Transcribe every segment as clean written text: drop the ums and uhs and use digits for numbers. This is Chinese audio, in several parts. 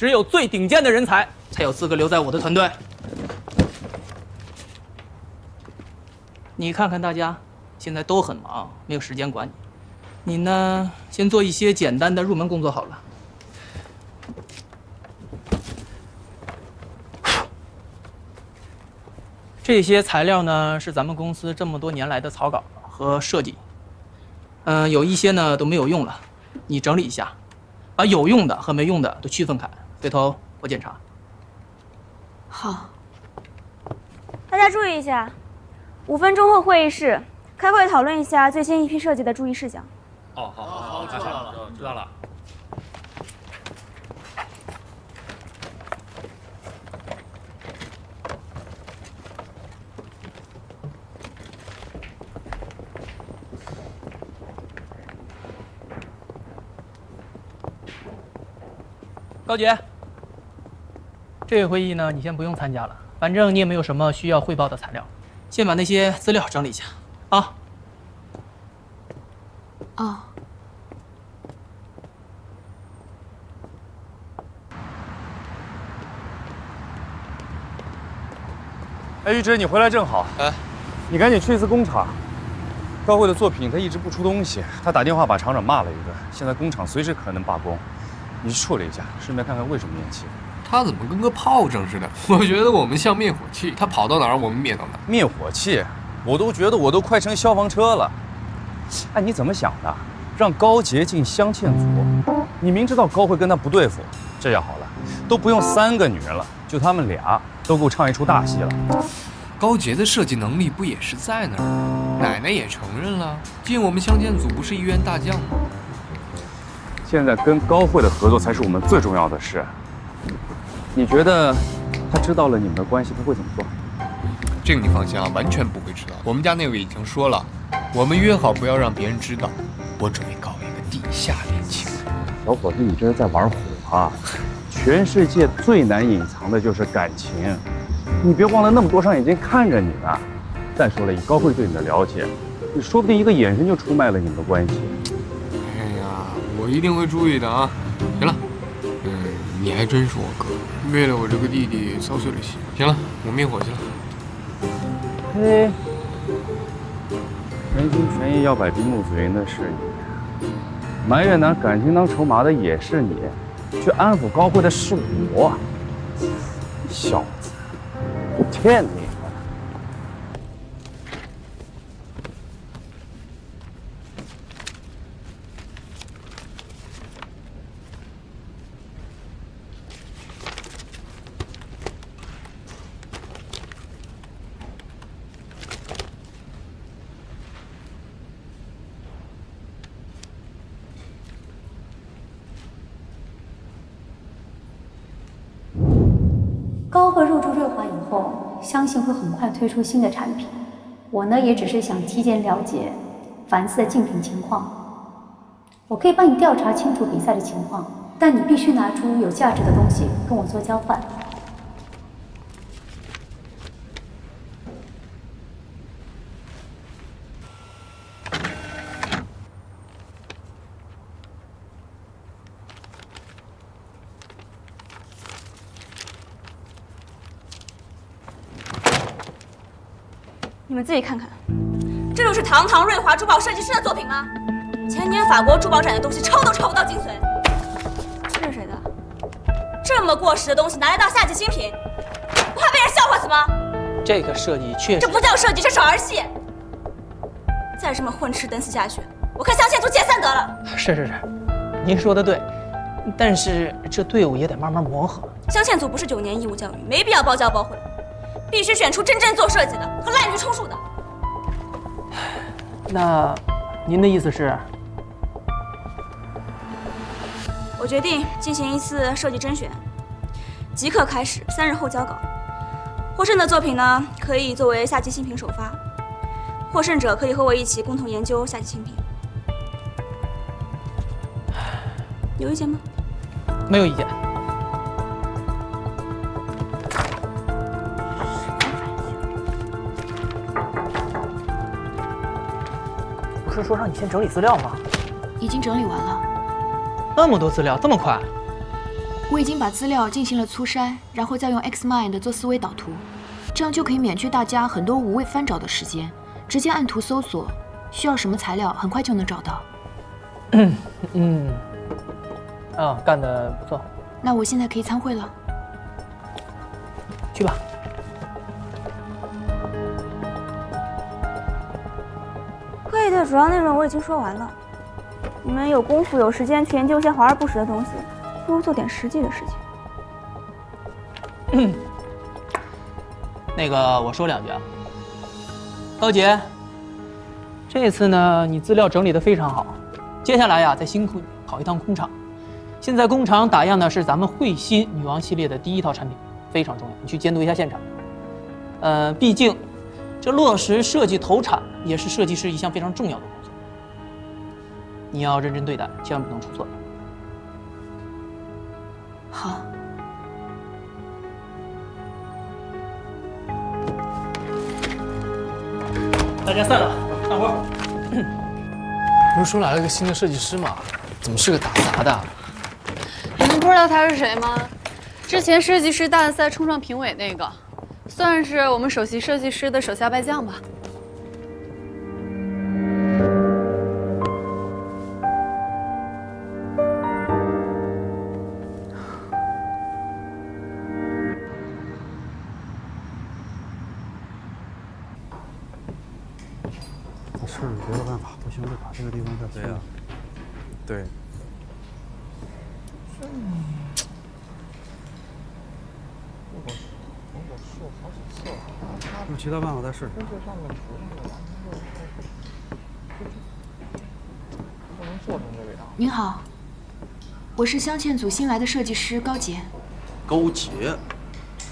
只有最顶尖的人才才有资格留在我的团队。你看看大家，现在都很忙，没有时间管你。你呢，先做一些简单的入门工作好了。这些材料呢，是咱们公司这么多年来的草稿和设计。有一些呢都没有用了，你整理一下，把有用的和没用的都区分开，回头我检查。好。大家注意一下，5分钟后会议室开会讨论一下最新一批设计的注意事项。哦，好，知道了，知道了。高杰，这个会议呢，你先不用参加了，反正你也没有什么需要汇报的材料，先把那些资料整理一下啊。哦。哎，玉芝，你回来正好。哎，你赶紧去一次工厂。高慧的作品他一直不出东西，他打电话把厂长骂了一顿，现在工厂随时可能罢工。你去处理一下，顺便看看为什么咽气。他怎么跟个炮仗似的？我觉得我们像灭火器，他跑到哪儿我们灭到哪儿。灭火器？我都觉得我都快成消防车了。哎，你怎么想的？让高洁进镶嵌组，你明知道高慧跟他不对付。这样好了，都不用3个女人了，就他们俩都够唱一出大戏了。高洁的设计能力不也是在那儿？奶奶也承认了，进我们镶嵌组不是一员大将吗？现在跟高慧的合作才是我们最重要的事。你觉得他知道了你们的关系，他会怎么做？这个你放心啊，完全不会知道。我们家那位已经说了，我们约好不要让别人知道。我准备搞一个地下恋情。小伙子，你这是在玩火啊！全世界最难隐藏的就是感情，你别忘了那么多双眼睛看着你呢。再说了，以高慧对你的了解，你说不定一个眼神就出卖了你们的关系。哎呀，我一定会注意的啊！行了，你还真是我哥，为了我这个弟弟操碎了心。行了，我灭火去了。嘿，全心全意要摆闭幕子云的是你，埋怨拿感情当筹码的也是你，去安抚高慧的是我。小子，我骗你！高慧入驻瑞华以后，相信会很快推出新的产品。我呢，也只是想提前了解凡斯的竞品情况。我可以帮你调查清楚比赛的情况，但你必须拿出有价值的东西跟我做交换。你们自己看看，这就是堂堂瑞华珠宝设计师的作品吗？前年法国珠宝展的东西抄都抄不到精髓。这是谁的？这么过时的东西拿来当夏季新品，不怕被人笑话死吗？这个设计确实……这不叫设计，这是儿戏。再这么混吃等死下去，我看镶嵌组解散得了。是，您说的对，但是这队伍也得慢慢磨合。镶嵌组不是9年义务教育，没必要包教包混。必须选出真正做设计的和滥竽充数的。那您的意思是？我决定进行一次设计甄选，即刻开始，3日后交稿。获胜的作品呢，可以作为夏季新品首发。获胜者可以和我一起共同研究夏季新品。有意见吗？没有意见。不是说让你先整理资料吗？已经整理完了。那么多资料，这么快？我已经把资料进行了粗筛，然后再用 XMind 做思维导图，这样就可以免去大家很多无谓翻找的时间，直接按图搜索，需要什么材料很快就能找到。干得不错。那我现在可以参会了。去吧。会议的主要内容我已经说完了，你们有功夫有时间去研究一些华而不实的东西，不如做点实际的事情。那个，我说两句啊，高杰，这次呢，你资料整理得非常好，接下来呀，再辛苦你跑一趟工厂。现在工厂打样的是咱们慧心女王系列的第1套产品，非常重要，你去监督一下现场。毕竟这落实设计投产也是设计师一项非常重要的工作，你要认真对待，千万不能出错。好。大家散了，干活。不是说来了个新的设计师吗？怎么是个打杂的？你们不知道他是谁吗？之前设计师大赛冲上评委那个，算是我们首席设计师的手下败将吧。是别的办法，不行就把这个地方再封了。对。用其他办法再试。您好，我是镶嵌组新来的设计师高杰。高杰，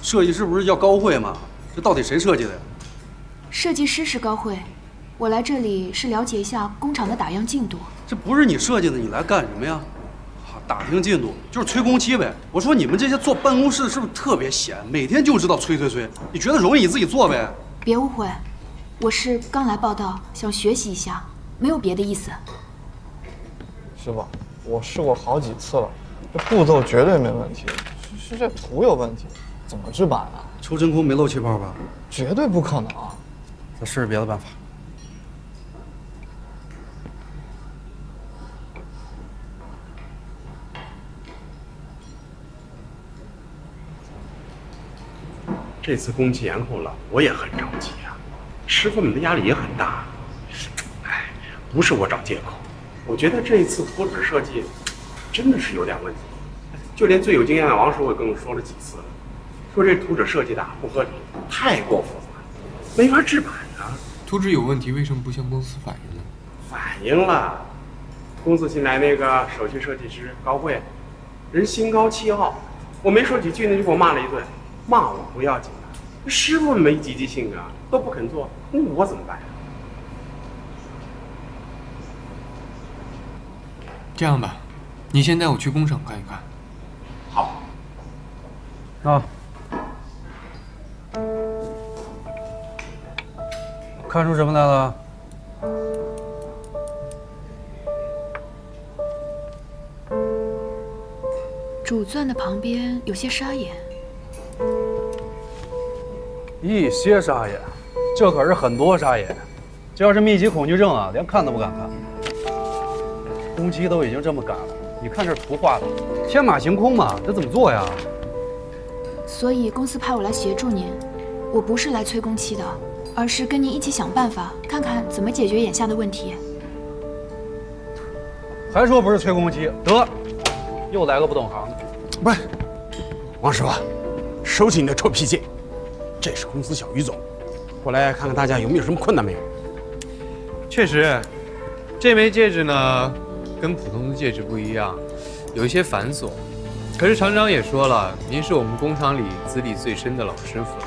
设计师不是叫高慧吗？这到底谁设计的呀？设计师是高慧，我来这里是了解一下工厂的打样进度。这不是你设计的，你来干什么呀？打听进度就是催工期呗。我说你们这些坐办公室是不是特别闲？每天就知道催。你觉得容易你自己做呗。别误会，我是刚来报道，想学习一下，没有别的意思。师傅，我试过好几次了，这步骤绝对没问题，是这图有问题，怎么制版啊？抽真空没漏气泡吧？绝对不可能。再试试别的办法。这次工期延后了，我也很着急啊，师傅们的压力也很大。哎，不是我找借口，我觉得这一次图纸设计真的是有点问题。就连最有经验的王师傅跟我说了几次了，说这图纸设计的不合理，太过复杂，没法制版啊。图纸有问题，为什么不向公司反映呢？反映了，公司新来那个首席设计师高慧，人心高气傲，我没说几句呢就给我骂了一顿。骂我不要紧的，师傅们没积极性啊，都不肯做，那我怎么办呀？这样吧，你先带我去工厂看一看。好。啊，看出什么来了？主钻的旁边有些沙眼。一些沙眼，这可是很多沙眼。这要是密集恐惧症啊，连看都不敢看。工期都已经这么赶了，你看这图画的，天马行空嘛，这怎么做呀？所以公司派我来协助您，我不是来催工期的，而是跟您一起想办法，看看怎么解决眼下的问题。还说不是催工期，得，又来个不懂行的。不是，王师傅，收起你的臭脾气。这是公司小于总，过来看看大家有没有什么困难没有。确实，这枚戒指呢，跟普通的戒指不一样，有一些繁琐。可是厂长也说了，您是我们工厂里资历最深的老师傅了。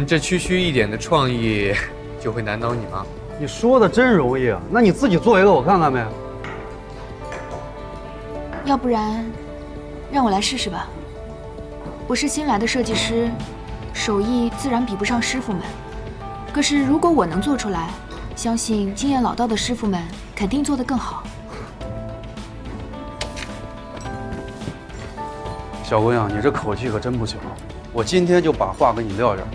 这区区一点的创意，就会难倒你吗？你说的真容易啊，那你自己做一个我看看呗。要不然，让我来试试吧。我是新来的设计师。手艺自然比不上师傅们，可是如果我能做出来，相信经验老道的师傅们肯定做得更好。小姑娘，你这口气可真不小。我今天就把话给你撂这儿，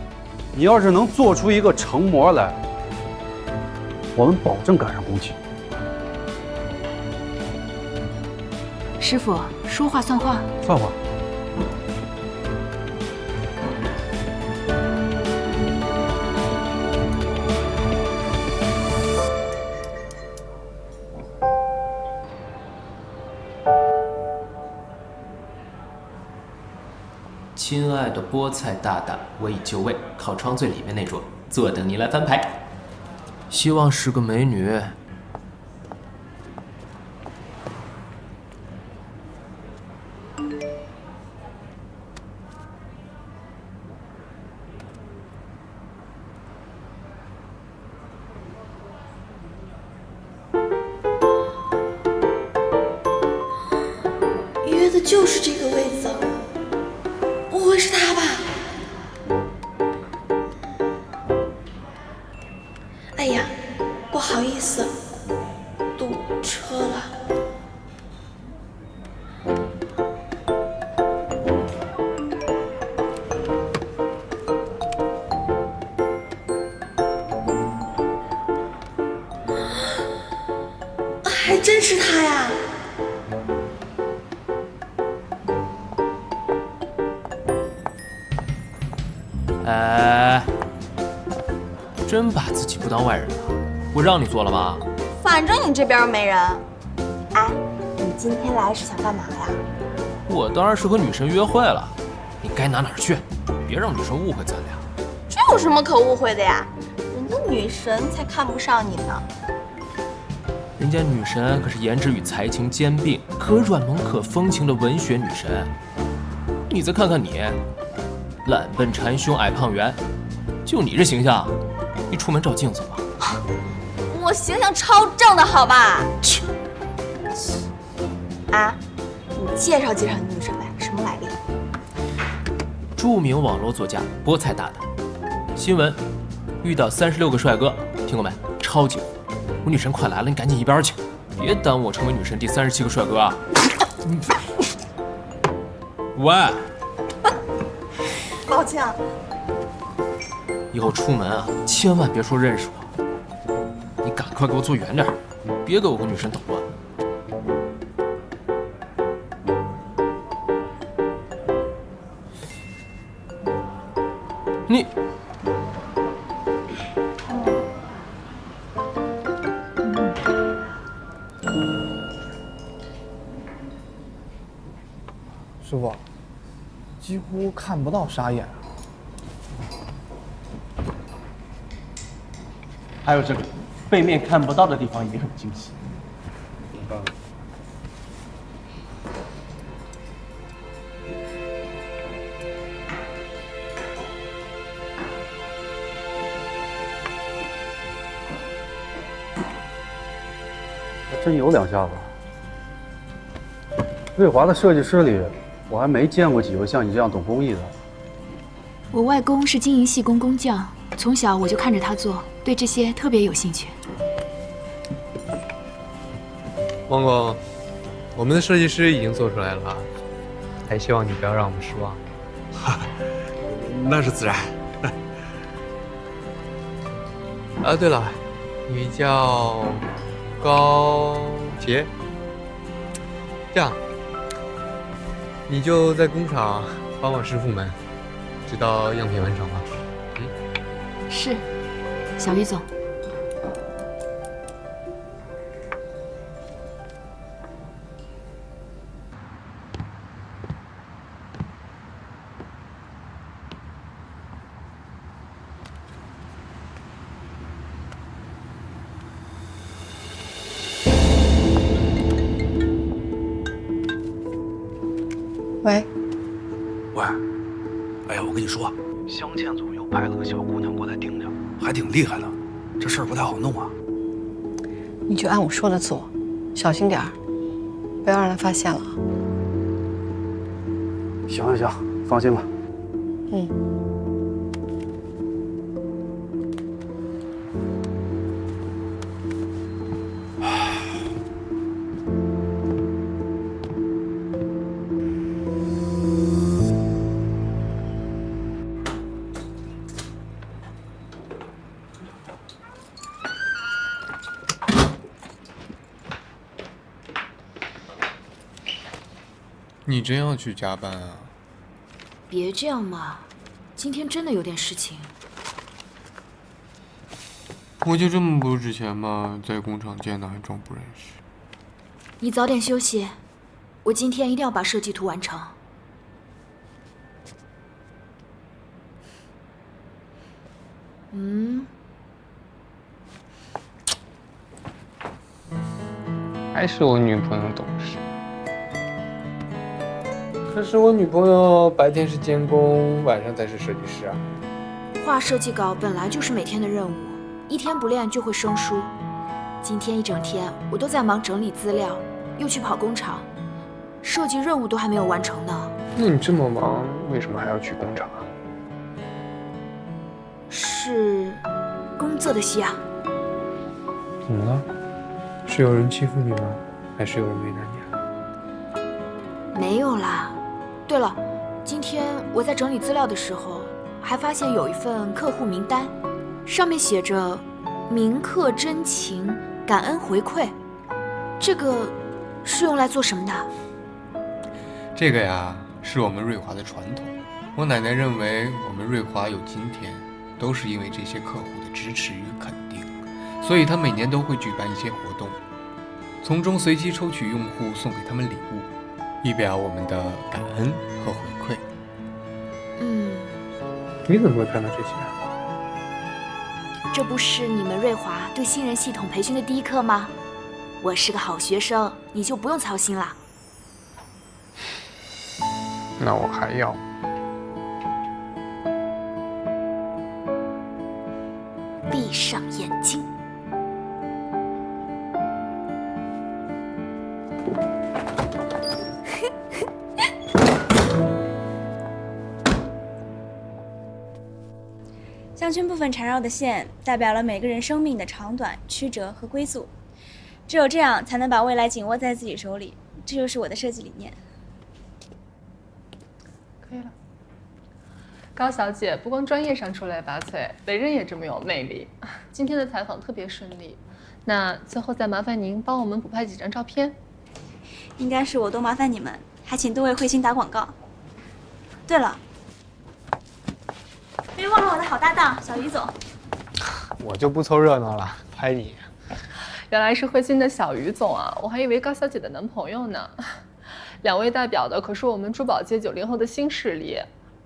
你要是能做出一个成模来，我们保证赶上工期。师傅，说话算话。算话。亲爱的菠菜大大，我已就位，靠窗最里面那桌，坐等你来翻牌。希望是个美女。约的就是这个位子。不会是他吧？哎呀，不好意思，堵车了。还真是他呀！哎，真把自己不当外人了？我让你做了吗？反正你这边没人。哎，你今天来是想干嘛呀？我当然是和女神约会了。你该哪去，别让女神误会咱俩。这有什么可误会的呀？人家女神才看不上你呢。人家女神可是颜值与才情兼并，可软萌可风情的文学女神。你再看看你。懒笨馋凶矮胖圆，就你这形象，你出门照镜子吗？我形象超正的好吧？切！啊，你介绍介绍你女神呗，什么来历？著名网络作家菠菜大大，新闻遇到36个帅哥，听过没？超级火！我女神快来了，你赶紧一边去，别耽误我成为女神第37个帅哥啊！喂。抱歉啊，以后出门啊，千万别说认识我，你赶快给我坐远点，别给我和女神捣乱。你，师傅。几乎看不到沙眼，还有这个背面看不到的地方也很精细。还真有两下子。瑞华的设计师里，我还没见过几个像你这样懂工艺的。我外公是经营细工工匠，从小我就看着他做，对这些特别有兴趣。汪总，我们的设计师已经做出来了，还希望你不要让我们失望。那是自然。啊，对了，你叫高杰，这样。你就在工厂帮帮师傅们，直到样品完成吧。是，小于总。喂，哎呀，我跟你说，镶嵌组又派了个小姑娘过来盯着，还挺厉害的，这事儿不太好弄啊。你就按我说的做，小心点儿，不要让他发现了。行，放心吧。嗯。你真要去加班啊？别这样嘛，今天真的有点事情。我就这么不值钱吗？在工厂见的还装不认识。你早点休息，我今天一定要把设计图完成。还是我女朋友懂事。可是我女朋友白天是监工，晚上才是设计师啊。画设计稿本来就是每天的任务，一天不练就会生疏。今天一整天我都在忙整理资料，又去跑工厂，设计任务都还没有完成呢。那你这么忙，为什么还要去工厂啊？是工作的需要。怎么了？是有人欺负你吗？还是有人为难你啊？没有啦。对了，今天我在整理资料的时候，还发现有一份客户名单，上面写着“铭刻真情，感恩回馈”，这个是用来做什么的？这个呀，是我们瑞华的传统。我奶奶认为，我们瑞华有今天，都是因为这些客户的支持与肯定，所以她每年都会举办一些活动，从中随机抽取用户，送给他们礼物，以表我们的感恩和回馈。你怎么会看到这些啊？这不是你们瑞华对新人系统培训的第一课吗？我是个好学生，你就不用操心了。那我还要。闭上眼睛。项圈部分缠绕的线代表了每个人生命的长短、曲折和归宿，只有这样才能把未来紧握在自己手里，这就是我的设计理念。可以了。高小姐不光专业上出类拔萃，为人也这么有魅力。今天的采访特别顺利，那最后再麻烦您帮我们补拍几张照片。应该是我多麻烦你们，还请多为慧心打广告。对了，别忘了我的好搭档小于总。我就不凑热闹了，拍你。原来是慧心的小于总啊，我还以为高小姐的男朋友呢。两位代表的可是我们珠宝界90后的新势力，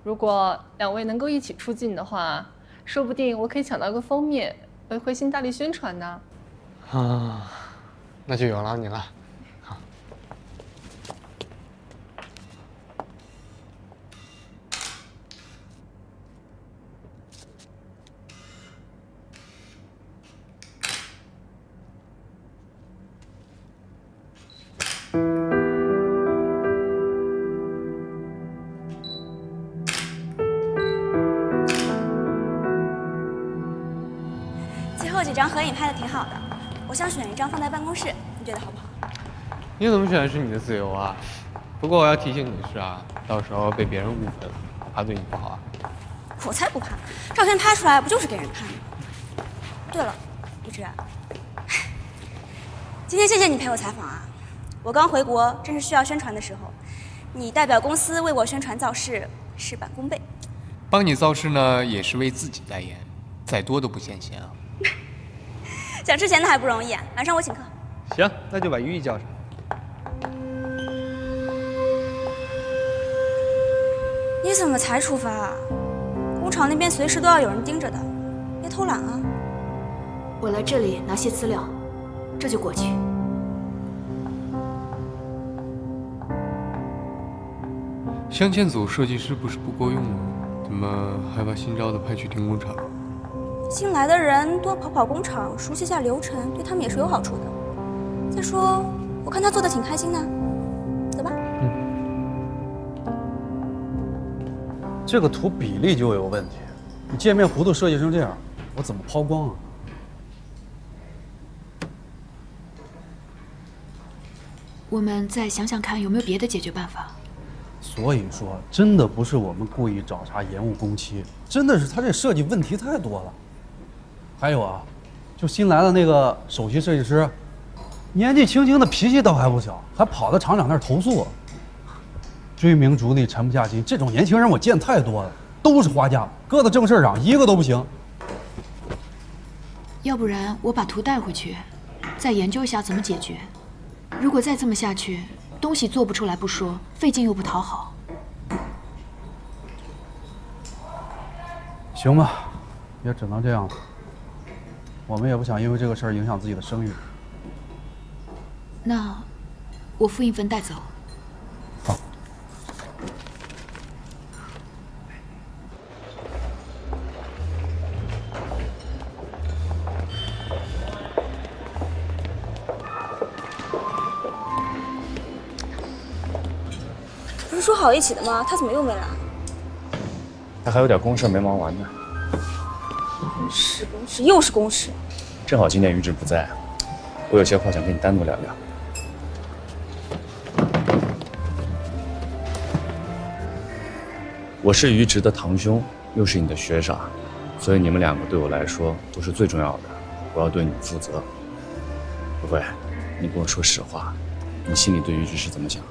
如果两位能够一起出镜的话，说不定我可以抢到个封面，为慧心大力宣传呢。啊，那就有劳你了。好。最后几张合影拍的挺好的，我想选一张放在办公室，你觉得好不好？你怎么选是你的自由啊。不过我要提醒你的是啊，到时候被别人误会了，怕对你不好啊。我才不怕，照片拍出来不就是给人看的吗？对了，一志，今天谢谢你陪我采访啊。我刚回国，正是需要宣传的时候，你代表公司为我宣传造势，事半功倍。帮你造势呢，也是为自己代言，再多都不嫌嫌啊。想吃咸的还不容易啊，晚上我请客。行，那就把于毅叫上。你怎么才出发啊？工厂那边随时都要有人盯着的，别偷懒啊。我来这里拿些资料，这就过去。镶嵌组设计师不是不够用吗？怎么还把新招的派去盯工厂？新来的人多跑跑工厂，熟悉下流程，对他们也是有好处的。再说，我看他做的挺开心的，走吧。这个图比例就有问题，你界面弧度设计成这样，我怎么抛光啊？我们再想想看有没有别的解决办法。所以说，真的不是我们故意找茬延误工期，真的是他这设计问题太多了。还有啊，就新来的那个首席设计师，年纪轻轻的脾气倒还不小，还跑到厂长那儿投诉。追名逐利，沉不下心，这种年轻人我见太多了，都是花架，搁到正事上一个都不行。要不然我把图带回去，再研究一下怎么解决。如果再这么下去，东西做不出来不说，费劲又不讨好。行吧，也只能这样了。我们也不想因为这个事儿影响自己的声誉。那我复印分带走。好。不是说好一起的吗？他怎么又没来？他还有点公事没忙完呢。是公事，又是公事。正好今天于直不在，我有些话想跟你单独聊聊。我是于直的堂兄，又是你的学长，所以你们两个对我来说都是最重要的，我要对你们负责。不会，你跟我说实话，你心里对于直是怎么想的？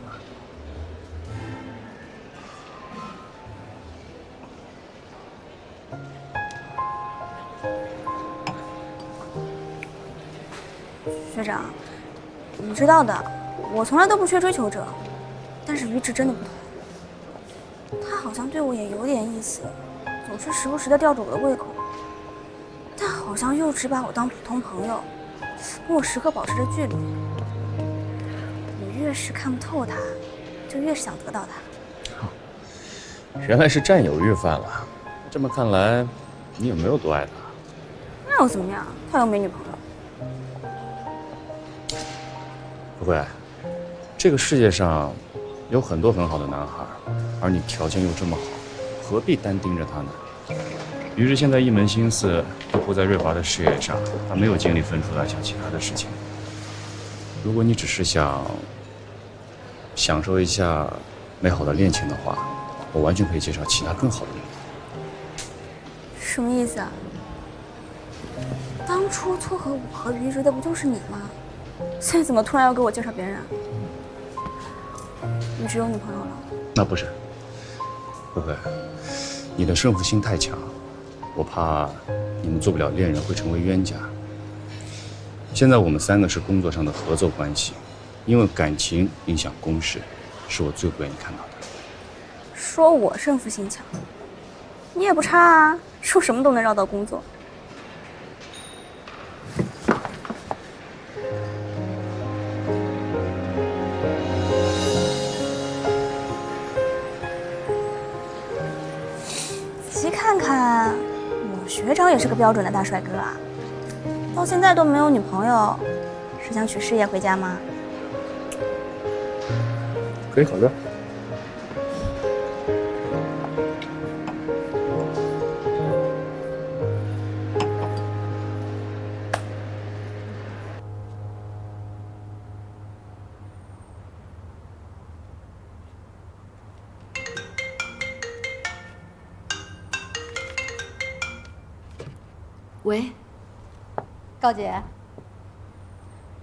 学长，你知道的，我从来都不缺追求者，但是于直真的不同。他好像对我也有点意思，总是时不时的吊着我的胃口，但好像又只把我当普通朋友，跟我时刻保持着距离。我越是看不透他，就越是想得到他。原来是占有欲犯了。这么看来，你也没有多爱他。那又怎么样？他又没女朋友。不会，这个世界上有很多很好的男孩，而你条件又这么好，何必单盯着他呢？于是现在一门心思都扑在瑞华的事业上，他没有精力分出来想其他的事情。如果你只是想享受一下美好的恋情的话，我完全可以介绍其他更好的人。什么意思啊？当初撮合我和于直的不就是你吗？现在怎么突然要给我介绍别人啊？于直有女朋友了？那不是，不会，你的胜负心太强，我怕你们做不了恋人，会成为冤家。现在我们三个是工作上的合作关系，因为感情影响公事，是我最不愿意看到的。说我胜负心强，你也不差啊，说什么都能绕到工作。仔细看看，我学长也是个标准的大帅哥啊，到现在都没有女朋友，是想娶事业回家吗？可以考虑。喂，高姐，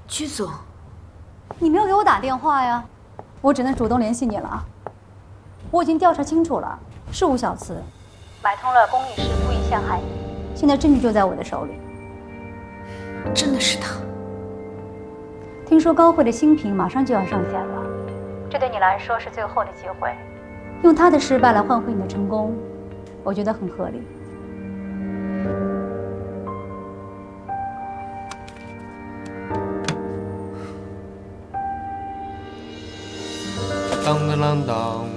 曲总，你没有给我打电话呀，我只能主动联系你了啊。我已经调查清楚了，是吴小慈买通了公益师故意陷害你，现在证据就在我的手里。真的是他？听说高慧的新品马上就要上线了，这对你来说是最后的机会，用他的失败来换回你的成功，我觉得很合理。当当当当！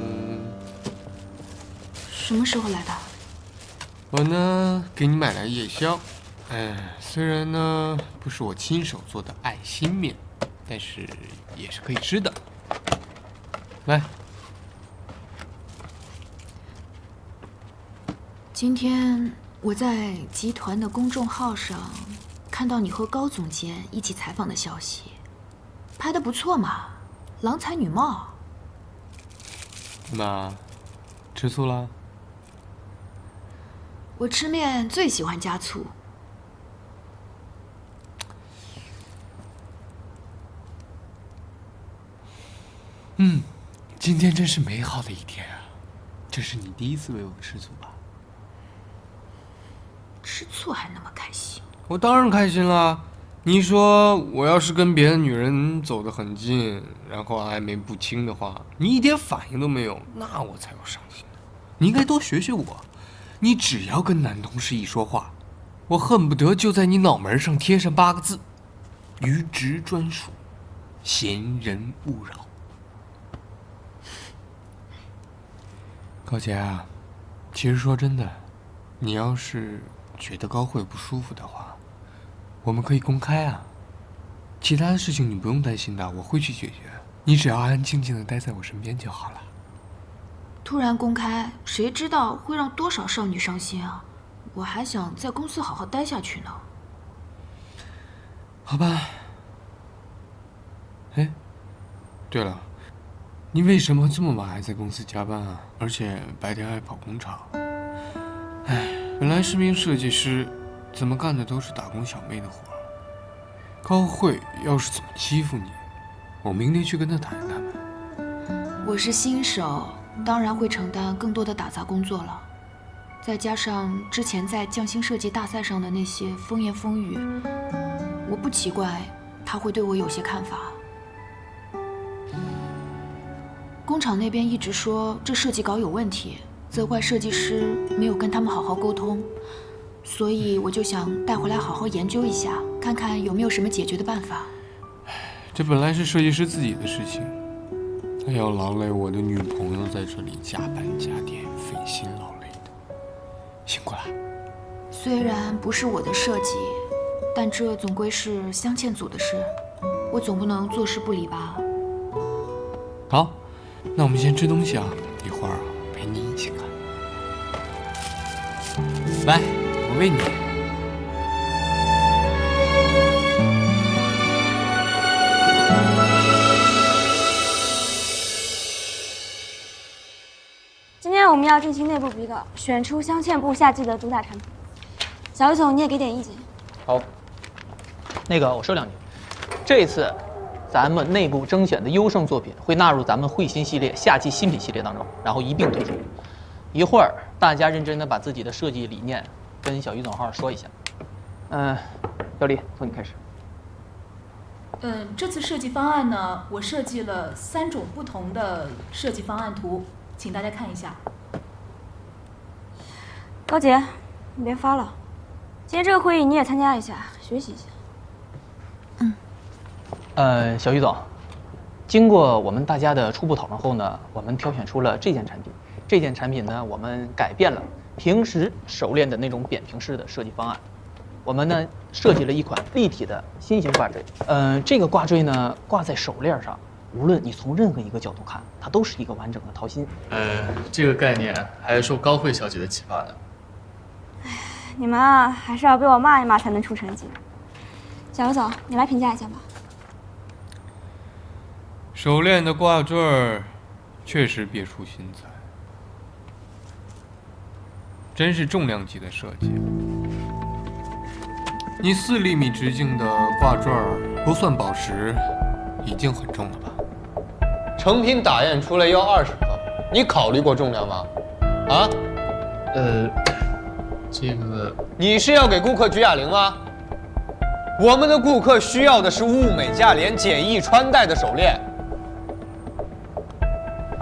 什么时候来的？我呢，给你买了夜宵。虽然呢不是我亲手做的爱心面，但是也是可以吃的。来，今天我在集团的公众号上看到你和高总监一起采访的消息，拍得不错嘛，郎才女貌。那吃醋了？我吃面最喜欢加醋。今天真是美好的一天啊！这是你第一次为我吃醋吧？吃醋还那么开心？我当然开心啦！你说我要是跟别的女人走得很近，然后暧昧不清的话，你一点反应都没有，那我才要伤心呢。你应该多学学我，你只要跟男同事一说话，我恨不得就在你脑门上贴上8个字：于直专属，闲人勿扰。高洁啊，其实说真的，你要是觉得高慧不舒服的话，我们可以公开啊。其他的事情你不用担心的，我会去解决。你只要安安静静的待在我身边就好了。突然公开，谁知道会让多少少女伤心啊！我还想在公司好好待下去呢。好吧。哎，对了，你为什么这么晚还在公司加班啊？而且白天还跑工厂？哎，本来是名设计师，怎么干的都是打工小妹的活。高慧要是怎么欺负你，我明天去跟她谈谈呗。我是新手，当然会承担更多的打杂工作了。再加上之前在匠心设计大赛上的那些风言风语，我不奇怪他会对我有些看法。工厂那边一直说这设计稿有问题，责怪设计师没有跟他们好好沟通，所以我就想带回来好好研究一下，看看有没有什么解决的办法。这本来是设计师自己的事情，他要劳累我的女朋友在这里加班加点，费心劳累的，辛苦了。虽然不是我的设计，但这总归是镶嵌组的事，我总不能坐视不理吧。好，那我们先吃东西啊，一会儿陪你一起看。来，我喂你。今天我们要进行内部比稿，选出镶嵌部夏季的主打产品。小于总，你也给点意见。好，那个我说两句，这次咱们内部征选的优胜作品会纳入咱们慧心系列夏季新品系列当中，然后一并推出。一会儿大家认真的把自己的设计理念跟小于总好好说一下。小李，从你开始。这次设计方案呢，我设计了3种不同的设计方案图，请大家看一下。高洁，你别发了，今天这个会议你也参加一下，学习一下。小于总，经过我们大家的初步讨论后呢，我们挑选出了这件产品。这件产品呢，我们改变了平时手链的那种扁平式的设计方案。我们呢设计了一款立体的新型挂坠。这个挂坠呢挂在手链上，无论你从任何一个角度看，它都是一个完整的桃心。这个概念还是受高慧小姐的启发的。你们啊，还是要被我骂一骂才能出成绩。小于总，你来评价一下吧。手链的挂坠儿确实别出心裁，真是重量级的设计。你4厘米直径的挂坠儿不算宝石，已经很重了吧？成品打印出来要20克，你考虑过重量吗？啊？这个你是要给顾客举哑铃吗？我们的顾客需要的是物美价廉、简易穿戴的手链。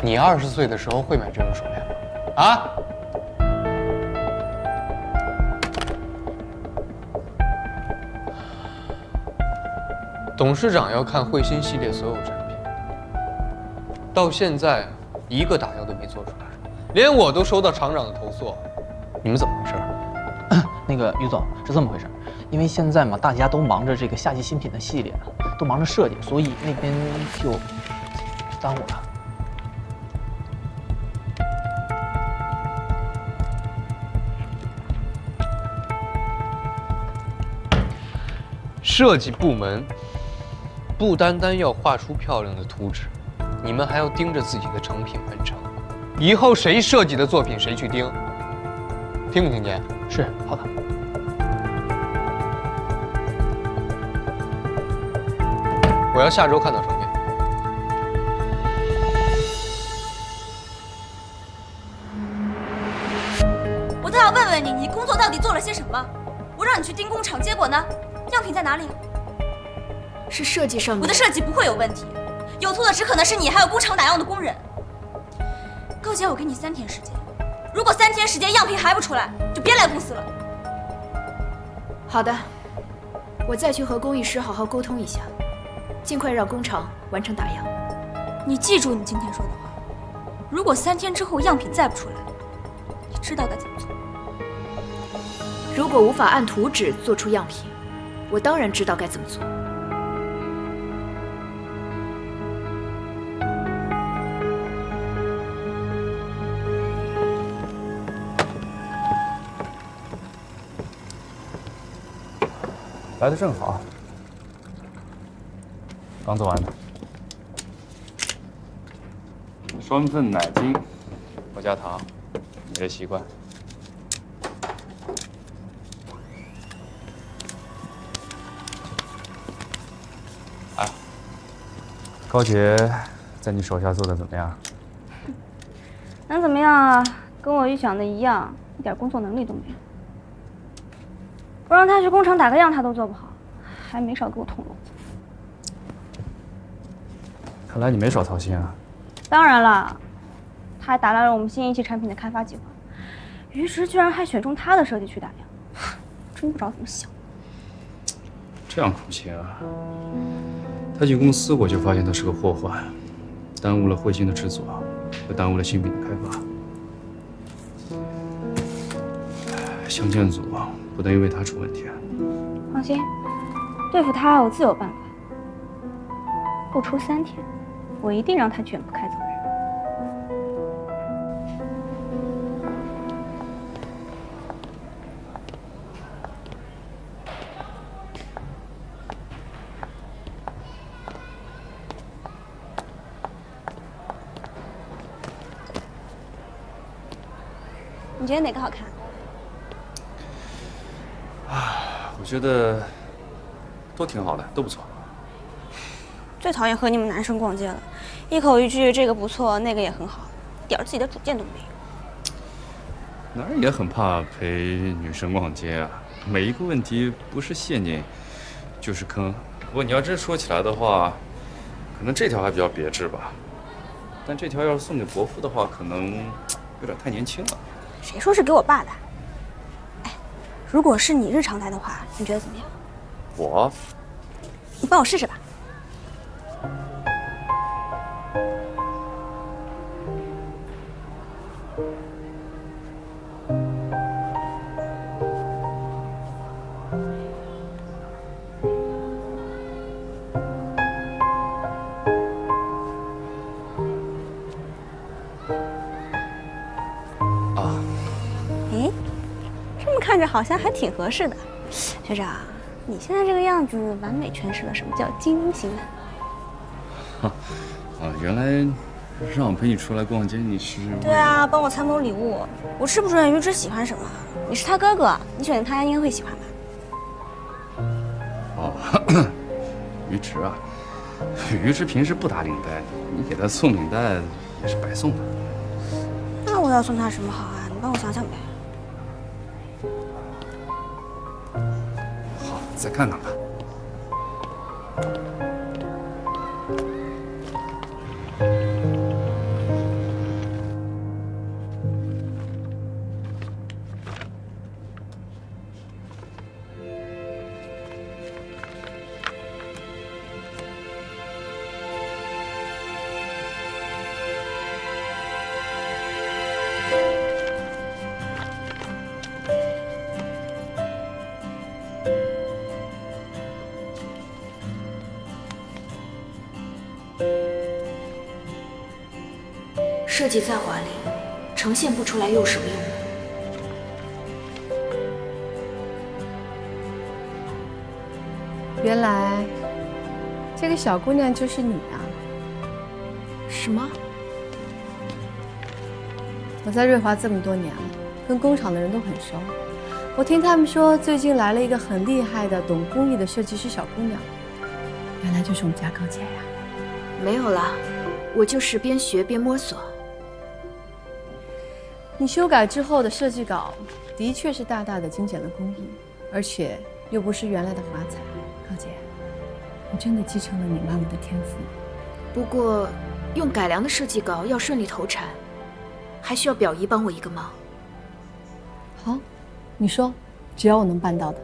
你20岁的时候会买这种手链吗？啊？董事长要看慧心系列所有产品，到现在一个打样都没做出来，连我都收到厂长的投诉。你们怎么回事？那个于总是这么回事，因为现在嘛，大家都忙着这个夏季新品的系列，都忙着设计，所以那边就耽误了。设计部门不单单要画出漂亮的图纸，你们还要盯着自己的成品完成。以后谁设计的作品谁去盯，听不听见？是，好的。我要下周看到成品。他要问问你，你工作到底做了些什么？我让你去盯工厂，结果呢？样品在哪里？是设计上面。我的设计不会有问题，有错的只可能是你还有工厂打样的工人。高姐，我给你3天时间，如果3天时间样品还不出来，就别来公司了。好的，我再去和工艺师好好沟通一下，尽快让工厂完成打样。你记住你今天说的话，如果3天之后样品再不出来，你知道该怎么做。如果无法按图纸做出样品，我当然知道该怎么做。来的正好，刚做完的。双份奶精，不加糖，你的习惯。哎，高姐在你手下做的怎么样？能怎么样啊？跟我预想的一样，一点工作能力都没有。我让他去工厂打个样，他都做不好，还没少给我捅娄子。看来你没少操心啊。当然了，他还打乱了我们新一期产品的开发计划，于是居然还选中他的设计去打样，真不知道怎么想。这样可不行啊！他进公司我就发现他是个祸患，耽误了彗星的制作，又耽误了新品的开发。镶嵌组不能因为他出问题啊！放心，对付他我自有办法。不出3天，我一定让他卷不开走人。你觉得哪个好看？我觉得都挺好的，都不错。最讨厌和你们男生逛街了，一口一句这个不错，那个也很好，一点自己的主见都没有。哪儿也很怕陪女生逛街啊，每一个问题不是陷阱就是坑。不过你要真说起来的话，可能这条还比较别致吧。但这条要是送给伯父的话，可能有点太年轻了。谁说是给我爸的？哎，如果是你日常戴的话，你觉得怎么样？我，你帮我试试吧。看着好像还挺合适的，学长，你现在这个样子完美诠释了什么叫精英型男。原来让我陪你出来逛街，你是？对啊，帮我参谋礼物。我吃不准于之喜欢什么，你是他哥哥，你选择他应该会喜欢吧？哦，于之啊，于之平时不打领带，你给他送领带也是白送的。那我要送他什么好啊？你帮我想想呗。好，再看看吧。设计再华丽，呈现不出来又有什么用呢？原来这个小姑娘就是你啊！什么？我在瑞华这么多年了，跟工厂的人都很熟。我听他们说，最近来了一个很厉害的、懂工艺的设计师小姑娘。原来就是我们家高姐呀！没有啦，我就是边学边摸索。你修改之后的设计稿的确是大大的精简了工艺，而且又不是原来的华彩。高姐，你真的继承了你妈妈的天赋。不过，用改良的设计稿要顺利投产，还需要表姨帮我一个忙。好，你说，只要我能办到的。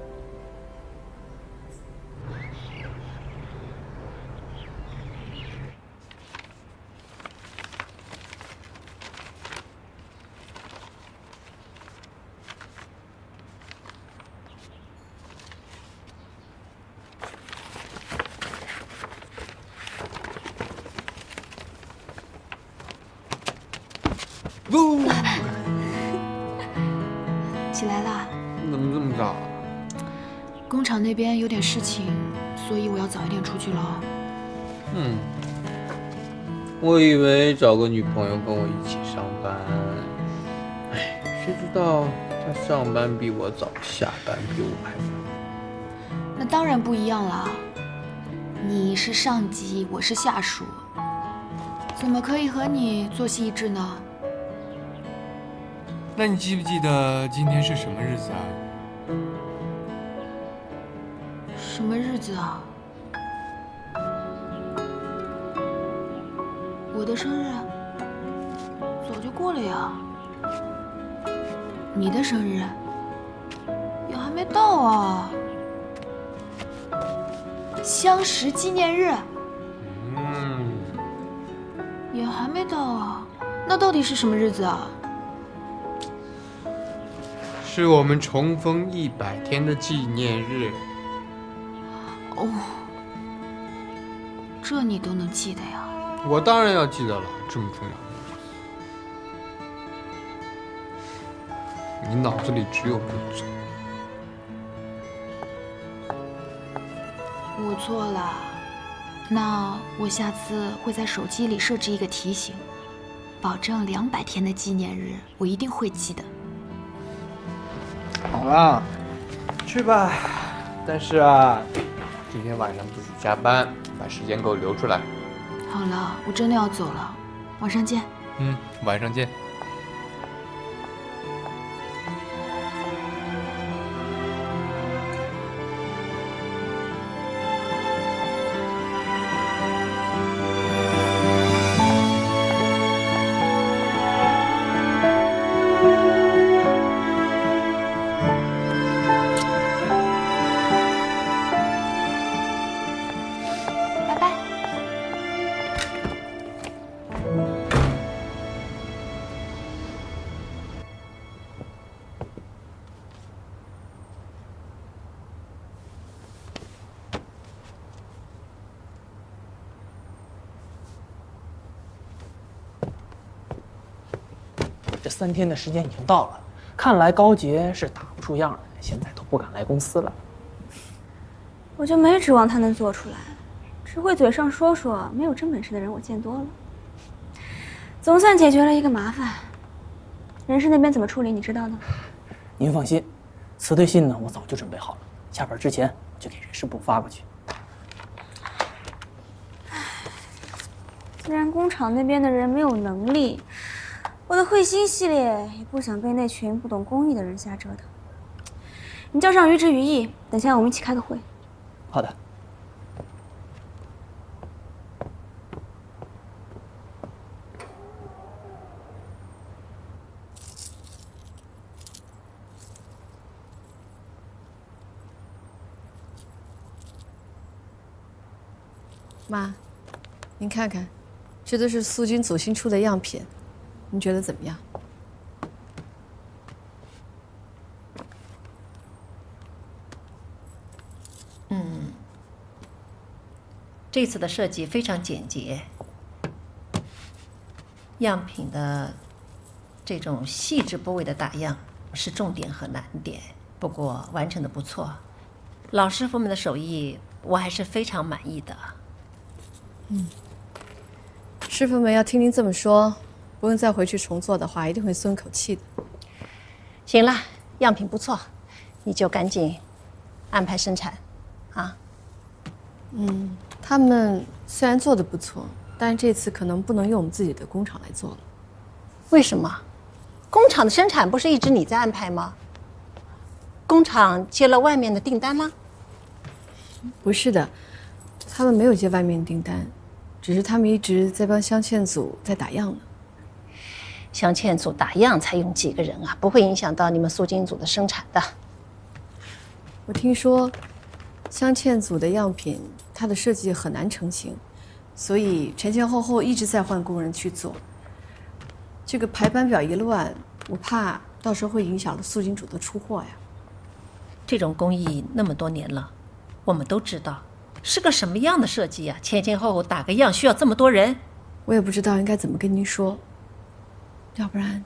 起来啦？你怎么这么早？工厂那边有点事情，所以我要早一点出去了。我以为找个女朋友跟我一起上班，哎，谁知道她上班比我早，下班比我还晚。那当然不一样啦，你是上级，我是下属，怎么可以和你作息一致呢？那你记不记得今天是什么日子啊？什么日子啊？我的生日早就过了呀。你的生日也还没到啊。相识纪念日也还没到啊。那到底是什么日子啊？是我们重逢100天的纪念日。哦，这你都能记得呀？我当然要记得了，这么重要的日子，你脑子里只有不足。我错了，那我下次会在手机里设置一个提醒，保证200天的纪念日我一定会记得。好了，去吧。但是啊，今天晚上不许加班，把时间给我留出来。好了，我真的要走了，晚上见。晚上见。这3天的时间已经到了，看来高洁是打不出样来，现在都不敢来公司了。我就没指望他能做出来，只会嘴上说说，没有真本事的人我见多了。总算解决了一个麻烦。人事那边怎么处理，你知道的？您放心，辞退信呢我早就准备好了，下班之前就给人事部发过去。既然工厂那边的人没有能力，我的彗星系列也不想被那群不懂工艺的人瞎折腾。你叫上于之于毅，等下我们一起开个会。好的。妈，您看看，这都是苏军组新出的样品，您觉得怎么样？这次的设计非常简洁，样品的这种细致部位的打样是重点和难点，不过完成的不错，老师傅们的手艺我还是非常满意的。师傅们要听您这么说，不用再回去重做的话，一定会松口气的。行了，样品不错，你就赶紧安排生产，啊。他们虽然做的不错，但是这次可能不能用我们自己的工厂来做了。为什么？工厂的生产不是一直你在安排吗？工厂接了外面的订单吗？不是的，他们没有接外面订单，只是他们一直在帮镶嵌组在打样呢。镶嵌组打样才用几个人啊，不会影响到你们塑金组的生产的。我听说，镶嵌组的样品它的设计很难成型，所以前前后后一直在换工人去做。这个排班表一乱，我怕到时候会影响了塑金组的出货呀。这种工艺那么多年了，我们都知道是个什么样的设计呀？前前后后打个样需要这么多人，我也不知道应该怎么跟您说。要不然，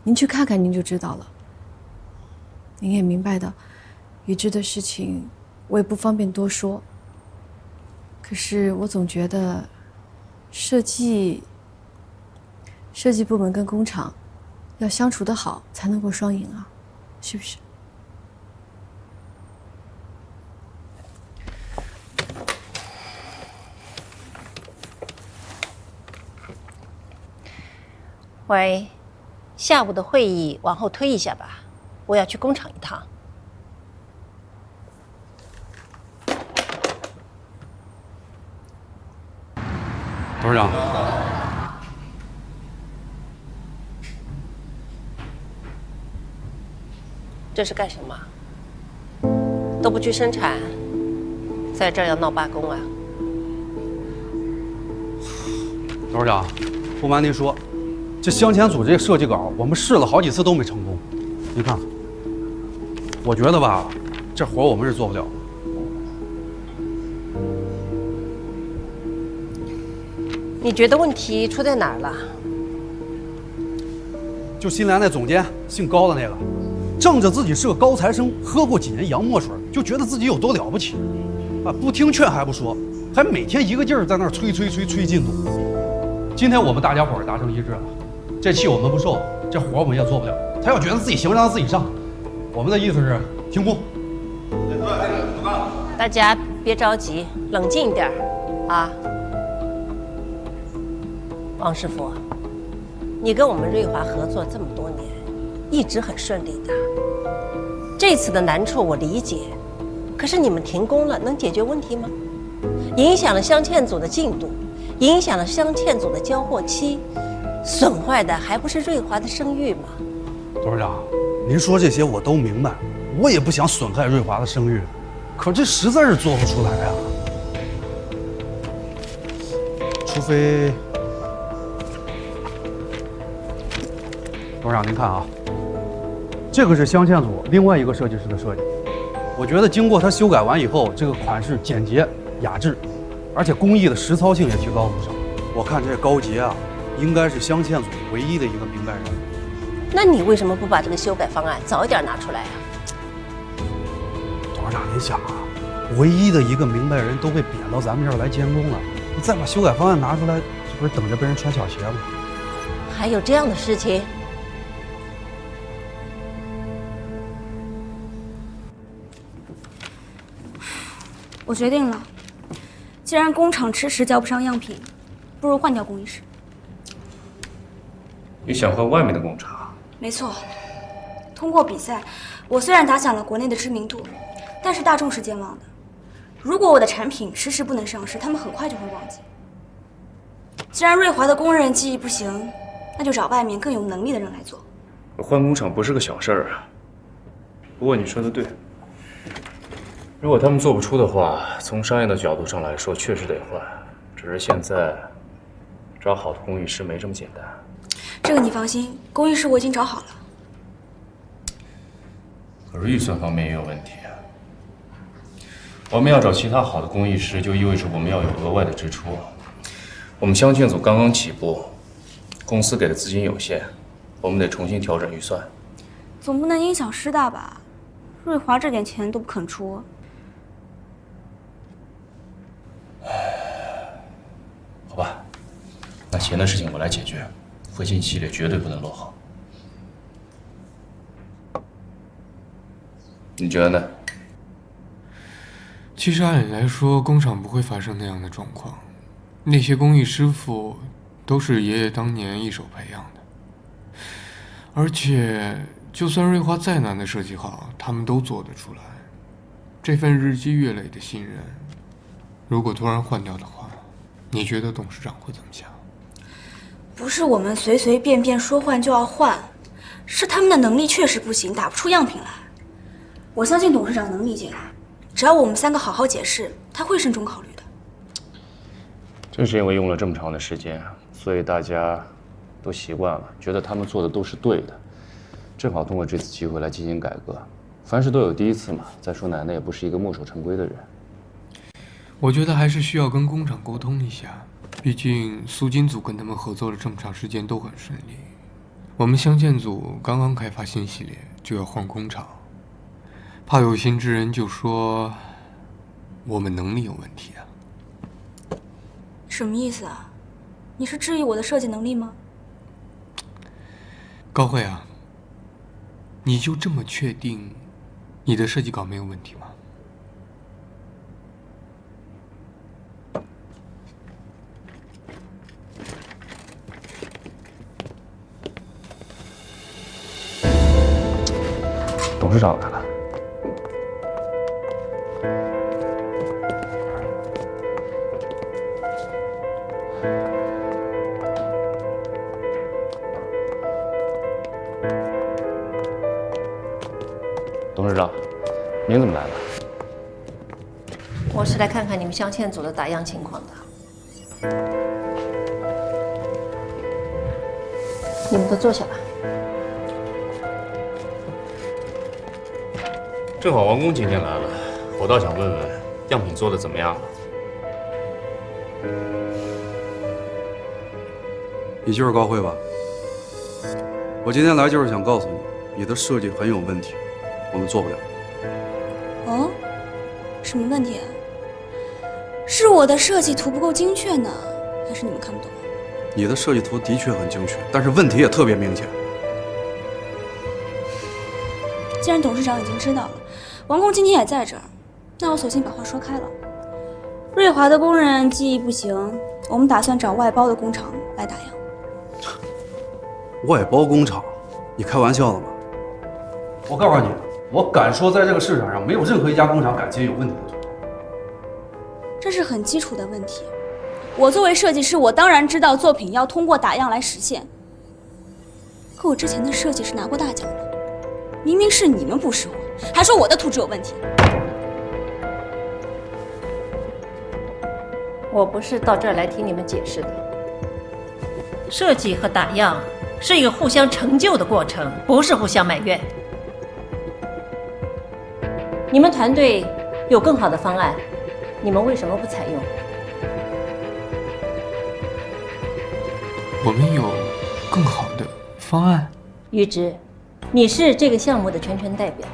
您去看看您就知道了。您也明白的，宇智的事情我也不方便多说。可是我总觉得，设计部门跟工厂要相处得好，才能够双赢啊，是不是？喂，下午的会议往后推一下吧，我要去工厂一趟。董事长，这是干什么？都不去生产，在这儿要闹罢工啊？董事长，不瞒您说，这镶嵌组这个设计稿，我们试了好几次都没成功。您看，我觉得吧，这活我们是做不了。你觉得问题出在哪儿了？就新来那总监，姓高的那个，仗着自己是个高材生，喝过几年洋墨水，就觉得自己有多了不起，啊，不听劝还不说，还每天一个劲儿在那儿催进度。今天我们大家伙儿达成一致了，这气我们不受，这活我们也做不了。他要觉得自己行，让自己上。我们的意思是停工。大家别着急，冷静一点啊。王师傅，你跟我们瑞华合作这么多年，一直很顺利的。这次的难处我理解，可是你们停工了，能解决问题吗？影响了镶嵌组的进度，影响了镶嵌组的交货期，损坏的还不是瑞华的声誉吗？董事长，您说这些我都明白，我也不想损害瑞华的声誉，可这实在是做不出来啊。除非，董事长您看啊，这个是镶嵌组另外一个设计师的设计，我觉得经过他修改完以后，这个款式简洁雅致，而且工艺的实操性也提高了不少。我看这高杰啊，应该是镶嵌组唯一的一个明白人。那你为什么不把这个修改方案早一点拿出来啊？董事长，您想啊，唯一的一个明白人都被贬到咱们这儿来监工了，你再把修改方案拿出来，这不是等着被人穿小鞋吗？还有这样的事情？我决定了，既然工厂迟迟交不上样品，不如换掉工艺室。你想换外面的工厂？没错，通过比赛，我虽然打响了国内的知名度，但是大众是健忘的。如果我的产品迟迟不能上市，他们很快就会忘记。既然瑞华的工人技艺不行，那就找外面更有能力的人来做。换工厂不是个小事儿啊。不过你说的对，如果他们做不出的话，从商业的角度上来说，确实得换。只是现在找好的工艺师没这么简单。这个你放心，工艺师我已经找好了。可是预算方面也有问题啊。我们要找其他好的工艺师，就意味着我们要有额外的支出。我们镶嵌组刚刚起步，公司给的资金有限，我们得重新调整预算。总不能影响师大吧？瑞华这点钱都不肯出。好吧，那钱的事情我来解决，汇金系列绝对不能落后。你觉得呢？其实按理来说，工厂不会发生那样的状况。那些工艺师傅都是爷爷当年一手培养的。而且，就算瑞华再难的设计好，他们都做得出来。这份日积月累的信任，如果突然换掉的话，你觉得董事长会怎么想？不是我们随随便便说换就要换，是他们的能力确实不行，打不出样品来。我相信董事长能理解的，只要我们3个好好解释，他会慎重考虑的。正是因为用了这么长的时间，所以大家都习惯了，觉得他们做的都是对的。正好通过这次机会来进行改革。凡事都有第一次嘛。再说奶奶也不是一个墨守成规的人。我觉得还是需要跟工厂沟通一下，毕竟苏金组跟他们合作了这么长时间都很顺利。我们镶嵌组刚刚开发新系列就要换工厂，怕有心之人就说我们能力有问题啊。什么意思啊？你是质疑我的设计能力吗？高慧啊，你就这么确定你的设计稿没有问题吗？董事长来了。董事长，您怎么来了？我是来看看你们镶嵌组的打样情况的。你们都坐下吧。正好王工今天来了，我倒想问问样品做的怎么样了。你就是高慧吧？我今天来就是想告诉你，你的设计很有问题，我们做不了。哦，什么问题啊？是我的设计图不够精确呢，还是你们看不懂？你的设计图的确很精确，但是问题也特别明显。既然董事长已经知道了，王工今天也在这儿，那我索性把话说开了。瑞华的工人技艺不行，我们打算找外包的工厂来打样。外包工厂？你开玩笑了吗？我告诉你，我敢说，在这个市场上没有任何一家工厂敢接有问题的图。这是很基础的问题。我作为设计师，我当然知道作品要通过打样来实现。可我之前的设计是拿过大奖的，明明是你们不识货，还说我的图纸有问题。我不是到这儿来听你们解释的。设计和打样是一个互相成就的过程，不是互相埋怨。你们团队有更好的方案，你们为什么不采用？我们有更好的方案。于之，你是这个项目的全权代表，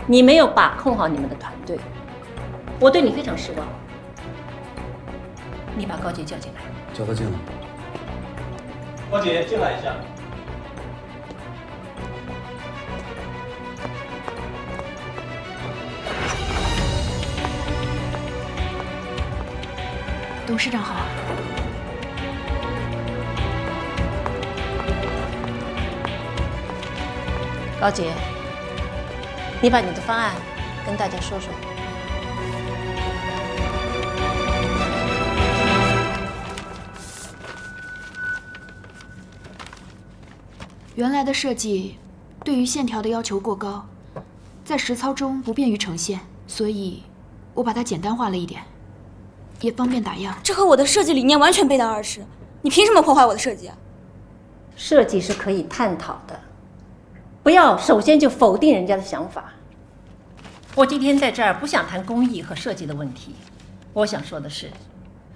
你没有把控好你们的团队，我对你非常失望。你把高洁叫进来。叫他进来。高洁，进来一下。董事长好。高洁，你把你的方案跟大家说说。原来的设计对于线条的要求过高，在实操中不便于呈现，所以我把它简单化了一点，也方便打样。这和我的设计理念完全背道而驰，你凭什么破坏我的设计啊？设计是可以探讨的，不要首先就否定人家的想法。我今天在这儿不想谈工艺和设计的问题，我想说的是，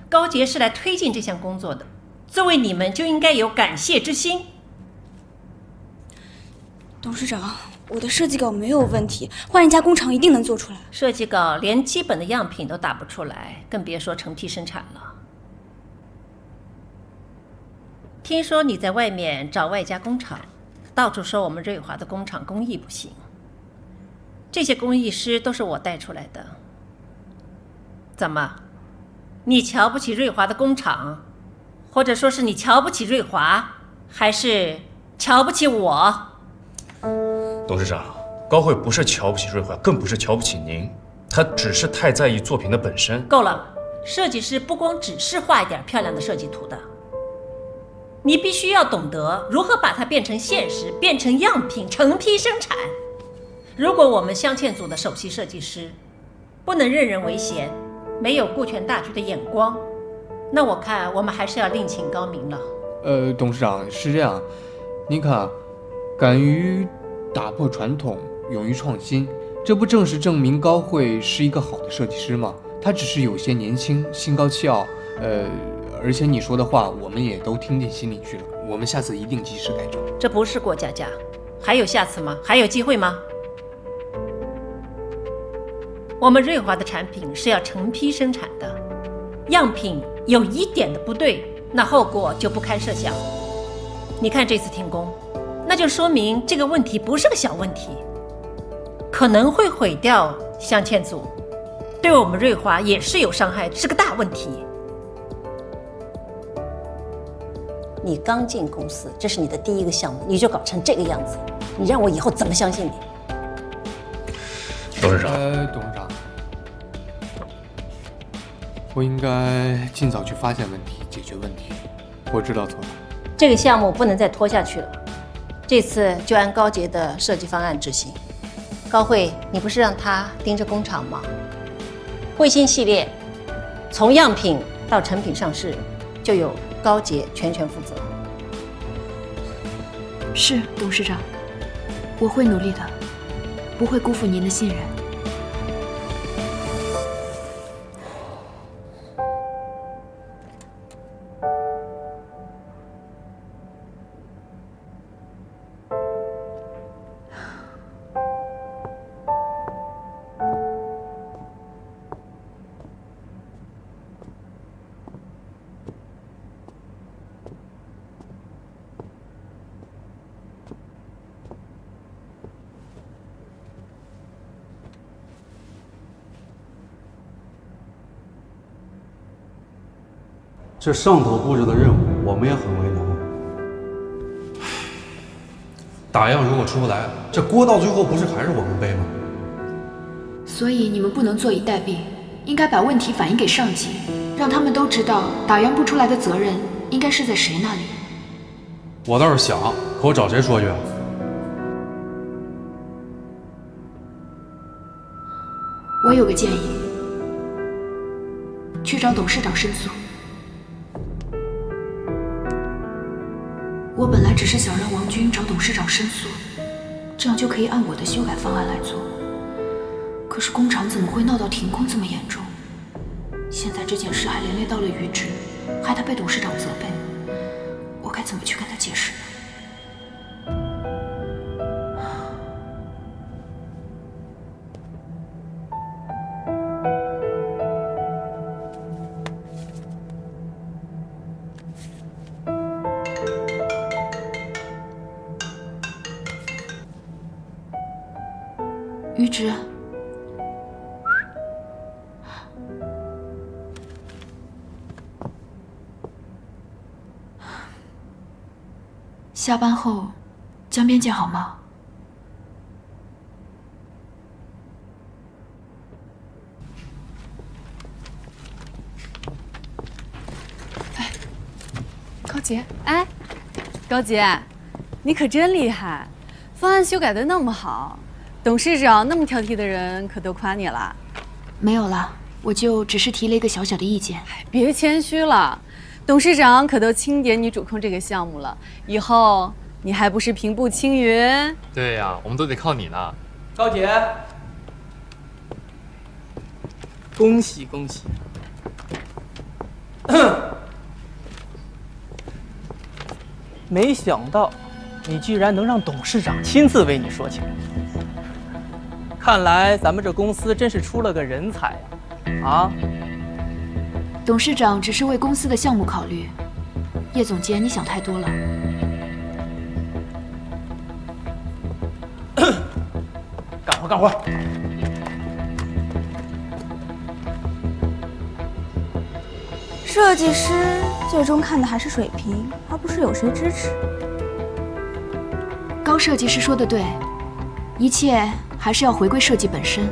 高洁是来推进这项工作的，作为你们就应该有感谢之心。董事长，我的设计稿没有问题，换一家工厂一定能做出来。设计稿连基本的样品都打不出来，更别说成批生产了。听说你在外面找外加工厂，到处说我们瑞华的工厂工艺不行。这些工艺师都是我带出来的。怎么，你瞧不起瑞华的工厂，或者说是你瞧不起瑞华，还是瞧不起我？董事长，高慧不是瞧不起瑞华，更不是瞧不起您，她只是太在意作品的本身。够了，设计师不光只是画一点漂亮的设计图的，你必须要懂得如何把它变成现实，变成样品，成批生产。如果我们镶嵌组的首席设计师不能任人唯贤，没有顾全大局的眼光，那我看我们还是要另请高明了。董事长是这样，您看，敢于打破传统，勇于创新，这不正是证明高慧是一个好的设计师吗？她只是有些年轻，心高气傲，而且你说的话我们也都听进心里去了。我们下次一定及时改正。这不是过家家，还有下次吗？还有机会吗？我们瑞华的产品是要成批生产的，样品有一点的不对，那后果就不堪设想。你看这次停工，那就说明这个问题不是个小问题，可能会毁掉镶嵌组，对我们瑞华也是有伤害，是个大问题。你刚进公司，这是你的第一个项目，你就搞成这个样子，你让我以后怎么相信你？董事长，董事长，我应该尽早去发现问题，解决问题。我知道错了。这个项目不能再拖下去了，这次就按高洁的设计方案执行。高慧，你不是让他盯着工厂吗？慧心系列从样品到成品上市，就由高洁全权负责。是，董事长，我会努力的，不会辜负您的信任。这上头布置的任务，我们也很为难。打样如果出不来，这锅到最后不是还是我们背吗？所以你们不能坐以待毙，应该把问题反映给上级，让他们都知道打样不出来的责任应该是在谁那里。我倒是想，可我找谁说去？我有个建议，去找董事长申诉。我本来只是想让王军找董事长申诉，这样就可以按我的修改方案来做。可是工厂怎么会闹到停工这么严重？现在这件事还连累到了于直，害他被董事长责备，我该怎么去跟他解释呢？于直，下班后江边见好吗？哎，高洁，哎，高洁，你可真厉害，方案修改得那么好。董事长那么挑剔的人可都夸你了。没有了，我就只是提了一个小小的意见。别谦虚了，董事长可都钦点你主控这个项目了，以后你还不是平步青云？对呀，我们都得靠你呢。高姐，恭喜恭喜！没想到你居然能让董事长亲自为你说情。看来咱们这公司真是出了个人才呀！啊，董事长只是为公司的项目考虑，叶总监你想太多了。干活干活！设计师最终看的还是水平，而不是有谁支持。高设计师说的对，一切还是要回归设计本身。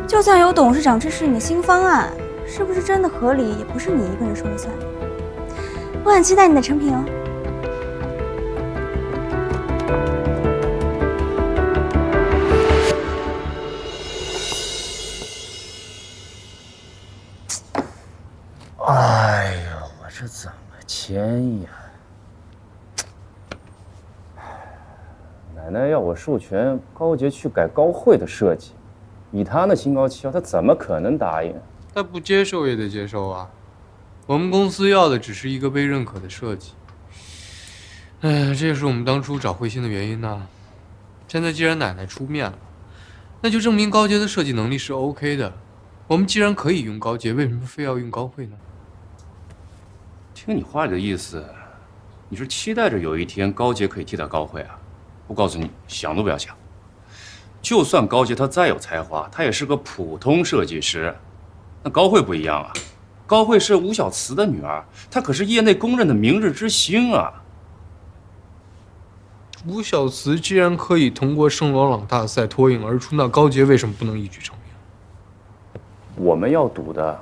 就算有董事长支持你的新方案，是不是真的合理，也不是你一个人说了算。我很期待你的成品哦。哎呦，我这怎么签呀？奶奶要我授权高洁去改高慧的设计，以她那心高气傲，她怎么可能答应？她不接受也得接受啊。我们公司要的只是一个被认可的设计。哎，这也是我们当初找慧心的原因呐。现在既然奶奶出面了，那就证明高洁的设计能力是 OK 的。我们既然可以用高洁，为什么非要用高慧呢？听你话里的意思，你是期待着有一天高洁可以替代高慧啊？我告诉你，想都不要想。就算高洁她再有才华，她也是个普通设计师。那高慧不一样啊，高慧是吴小慈的女儿，她可是业内公认的明日之星啊。吴小慈既然可以通过圣罗朗大赛脱颖而出，那高洁为什么不能一举成名？我们要赌的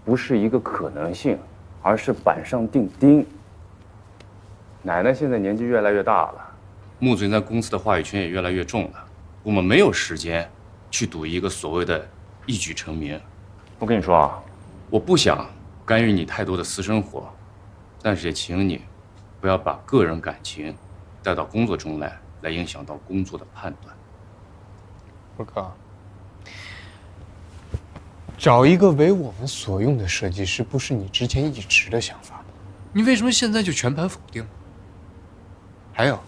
不是一个可能性，而是板上钉钉。奶奶现在年纪越来越大了，穆总在公司的话语权也越来越重了，我们没有时间去赌一个所谓的一举成名。我跟你说啊，我不想干预你太多的私生活，但是也请你不要把个人感情带到工作中来影响到工作的判断。我靠！找一个为我们所用的设计师，不是你之前一直的想法吗？你为什么现在就全盘否定？还有，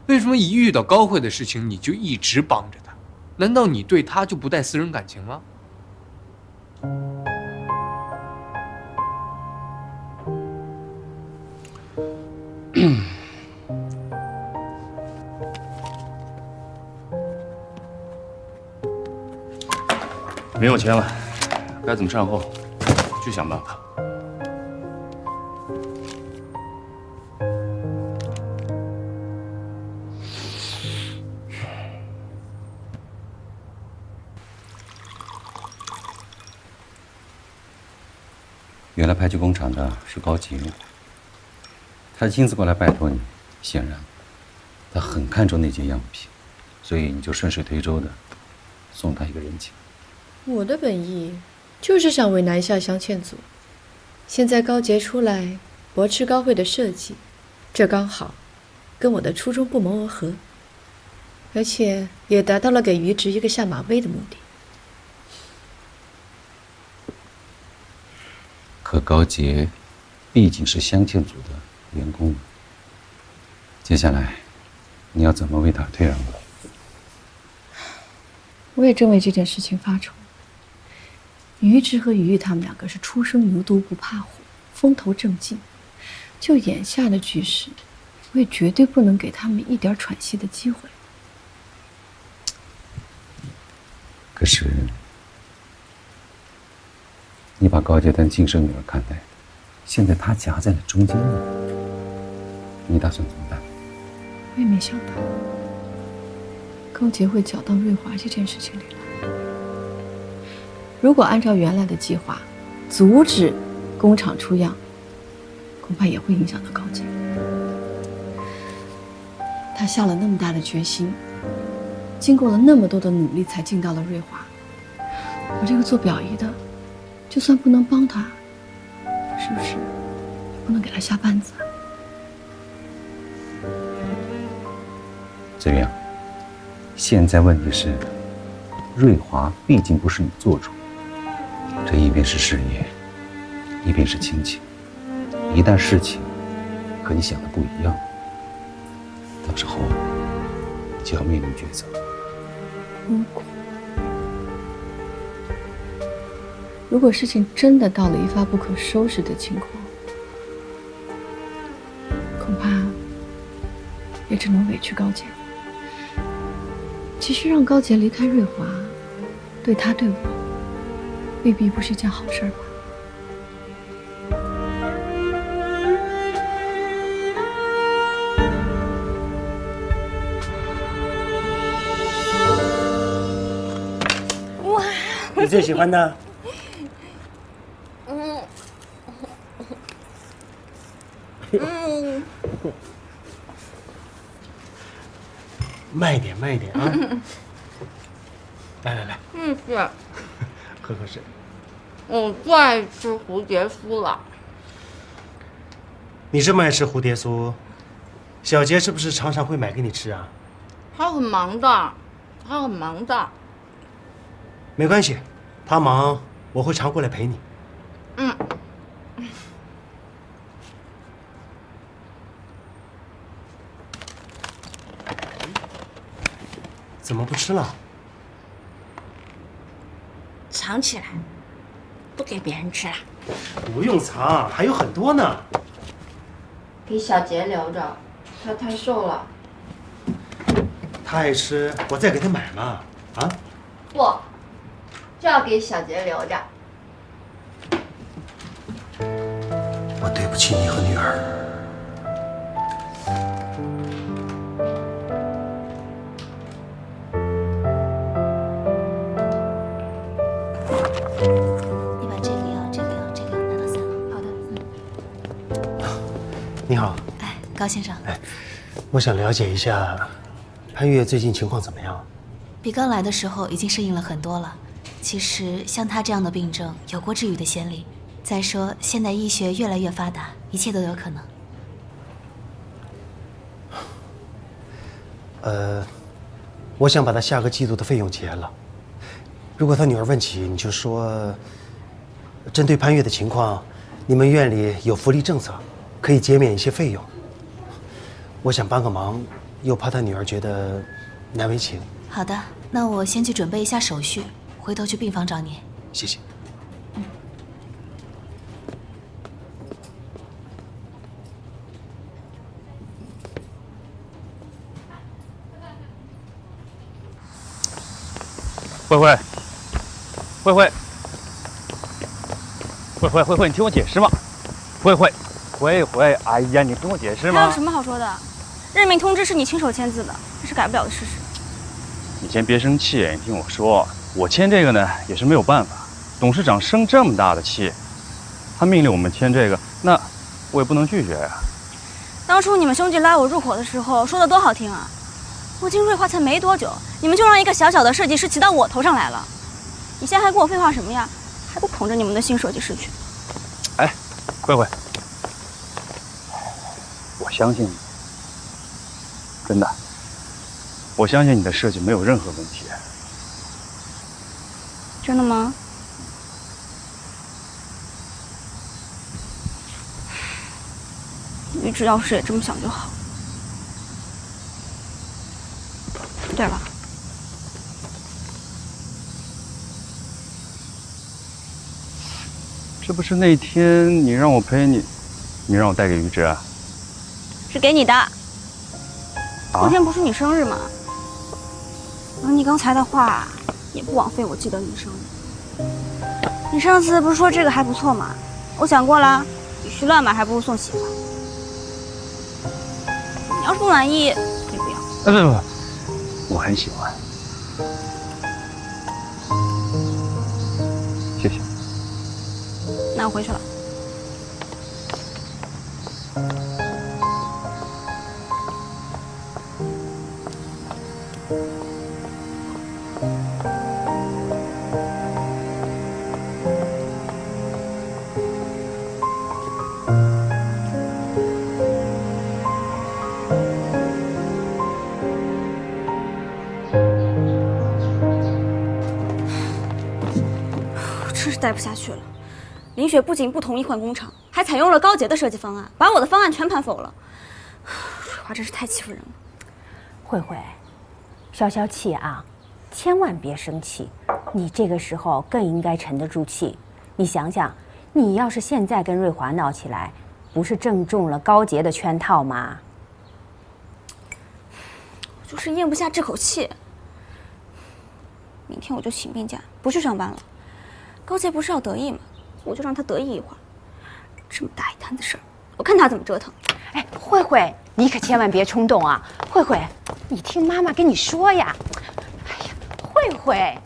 为什么一遇到高慧的事情你就一直帮着她？难道你对她就不带私人感情吗？没有钱了，该怎么善后，去想办法。原来排气工厂的是高洁，他亲自过来拜托你，显然他很看重那件样品，所以你就顺水推舟的送他一个人情。我的本意就是想为难一下镶嵌组，现在高洁出来驳斥高慧的设计，这刚好跟我的初衷不谋而合，而且也达到了给于直一个下马威的目的。可高洁毕竟是镶嵌组的员工，接下来你要怎么为他退让呢？我也正为这件事情发愁。于直和于玉他们两个是初生牛犊不怕虎，风头正劲。就眼下的局势，我也绝对不能给他们一点喘息的机会。可是，你把高洁当亲生女儿看待，现在她夹在了中间了，你打算怎么办？我也没想到高洁会搅到瑞华这件事情里来。如果按照原来的计划，阻止工厂出样，恐怕也会影响到高洁。他下了那么大的决心，经过了那么多的努力才进到了瑞华。我这个做表姨的，就算不能帮他，是不是也不能给他下绊子啊？子阳，现在问题是，瑞华毕竟不是你做主，这一边是事业，一边是亲情，一旦事情和你想的不一样，到时候就要面临抉择。如果事情真的到了一发不可收拾的情况，恐怕也只能委屈高洁。其实让高洁离开瑞华，对他对我，未必不是件好事吧。你最喜欢的？慢一点，慢一点啊！来，是。喝口水。我最爱吃蝴蝶酥了。你这么爱吃蝴蝶酥，小杰是不是常常会买给你吃啊？他很忙的，没关系，他忙，我会常过来陪你。怎么不吃了？藏起来，不给别人吃了。不用藏，还有很多呢。给小杰留着，他太瘦了。他爱吃，我再给他买嘛。啊？不，就要给小杰留着。我对不起你和女儿。你把这个药拿到3楼。好的。你好，高先生，我想了解一下潘越最近情况怎么样？比刚来的时候已经适应了很多了。其实像他这样的病症，有过治愈的先例。再说，现代医学越来越发达，一切都有可能。我想把他下个季度的费用结了。如果他女儿问起，你就说，针对潘越的情况，你们院里有福利政策，可以减免一些费用。我想帮个忙，又怕他女儿觉得难为情。好的，那我先去准备一下手续，回头去病房找你。谢谢。慧慧，你听我解释嘛。慧慧，哎呀，你听我解释嘛。还有什么好说的？任命通知是你亲手签字的，这是改不了的事实。你先别生气，你听我说，我签这个呢也是没有办法。董事长生这么大的气，他命令我们签这个，那我也不能拒绝呀。当初你们兄弟拉我入伙的时候说的多好听啊！我进瑞华才没多久，你们就让一个小小的设计师骑到我头上来了。你现在还跟我废话什么呀？还不捧着你们的新设计师去？哎，慧慧，我相信你，真的，我相信你的设计没有任何问题。真的吗？玉芝要是也这么想就好。对了，这不是那天你让我陪你，你让我带给玉芝啊？是给你的。后天不是你生日吗？你刚才的话也不枉费我记得你生日。你上次不是说这个还不错吗？我想过了，与其乱买，还不如送喜欢。你要是不满意，可以不要。不，我很喜欢。谢谢。那我回去了。真是待不下去了。林雪不仅不同意换工厂，还采用了高洁的设计方案，把我的方案全盘否了。水华真是太欺负人了。慧慧，消消气啊，千万别生气。你这个时候更应该沉得住气。你想想，你要是现在跟瑞华闹起来，不是正中了高洁的圈套吗？我就是咽不下这口气。明天我就请病假，不去上班了。高洁不是要得意吗？我就让他得意一会儿。这么大一摊子事儿，我看他怎么折腾。哎，慧慧，你可千万别冲动啊！慧慧，你听妈妈跟你说呀。哎呀，慧慧。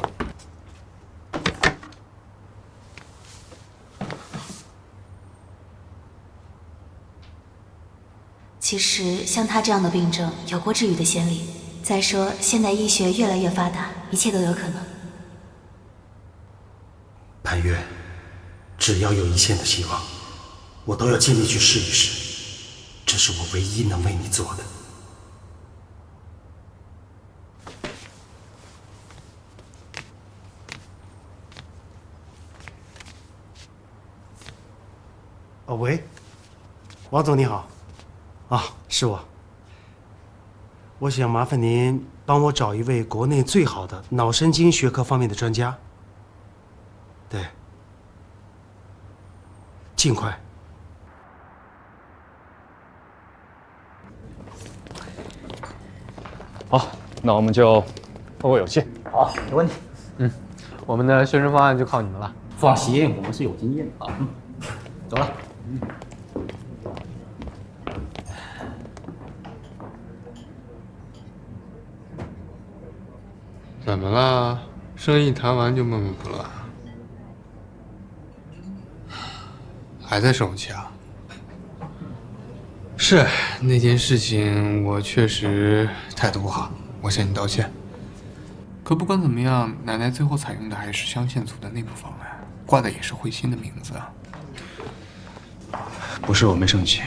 其实像他这样的病症有过治愈的先例。再说现代医学越来越发达，一切都有可能。潘越，只要有一线的希望，我都要尽力去试一试，这是我唯一能为你做的。哦，喂，王总你好，啊，是我。我想麻烦您帮我找一位国内最好的脑神经学科方面的专家。对，尽快。好，那我们就后会有期。好，没问题。我们的宣传方案就靠你们了。放心，我们是有经验的啊。走了。怎么了？生意谈完就闷闷不乐？还在生气啊？是那件事情，我确实态度不好，我向你道歉。可不管怎么样，奶奶最后采用的还是乡县组的内部方案，挂的也是慧心的名字啊。不是我没生气，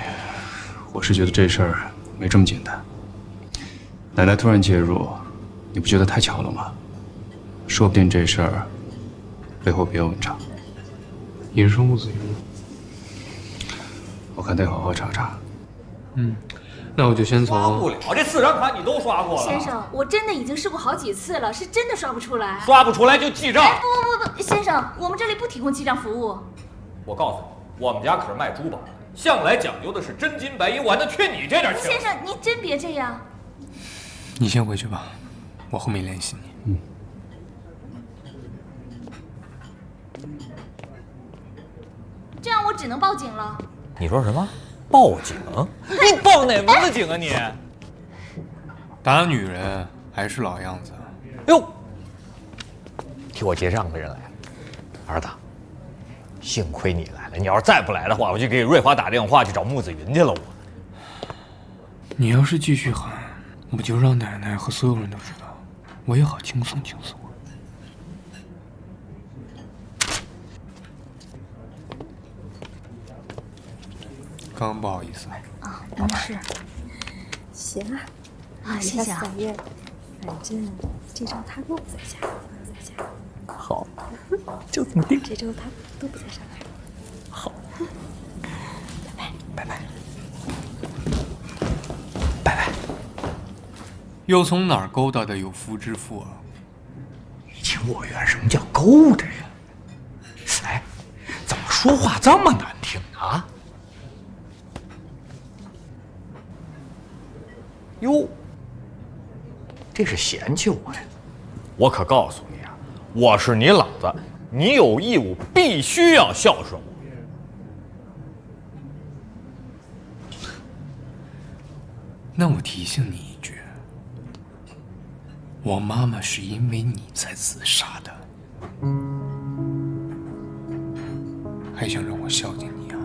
我是觉得这事儿没这么简单。奶奶突然介入，你不觉得太巧了吗？说不定这事儿背后别有文章。你是说穆子云？我看得好好查查。那我就先从……刷不了，这4张卡你都刷过了。先生，我真的已经试过好几次了，是真的刷不出来。刷不出来就记账。哎，不，先生，我们这里不提供记账服务。我告诉你，我们家可是卖珠宝的，向来讲究的是真金白银，我能缺你这点钱？先生，您真别这样。你先回去吧，我后面联系你。这样我只能报警了。你说什么？报警？你报哪门子警啊你？打女人还是老样子。哟，替我结账的人来了，儿子，幸亏你来了，你要是再不来的话，我就给瑞华打电话去找穆子云去了。我，你要是继续喊，我就让奶奶和所有人都知道，我也好轻松轻松。刚刚不好意思啊，没事。行啊，啊，谢谢啊。反正这周他都不在家，好，就这么定。这周他都不在上海。好，拜拜。又从哪儿勾搭的有夫之妇啊？你情我愿，什么叫勾搭呀？哎，怎么说话这么难听啊？哟，这是嫌弃我呀？我可告诉你啊，我是你老子，你有义务必须要孝顺我。那我提醒你一句，我妈妈是因为你才自杀的，还想让我孝敬你啊？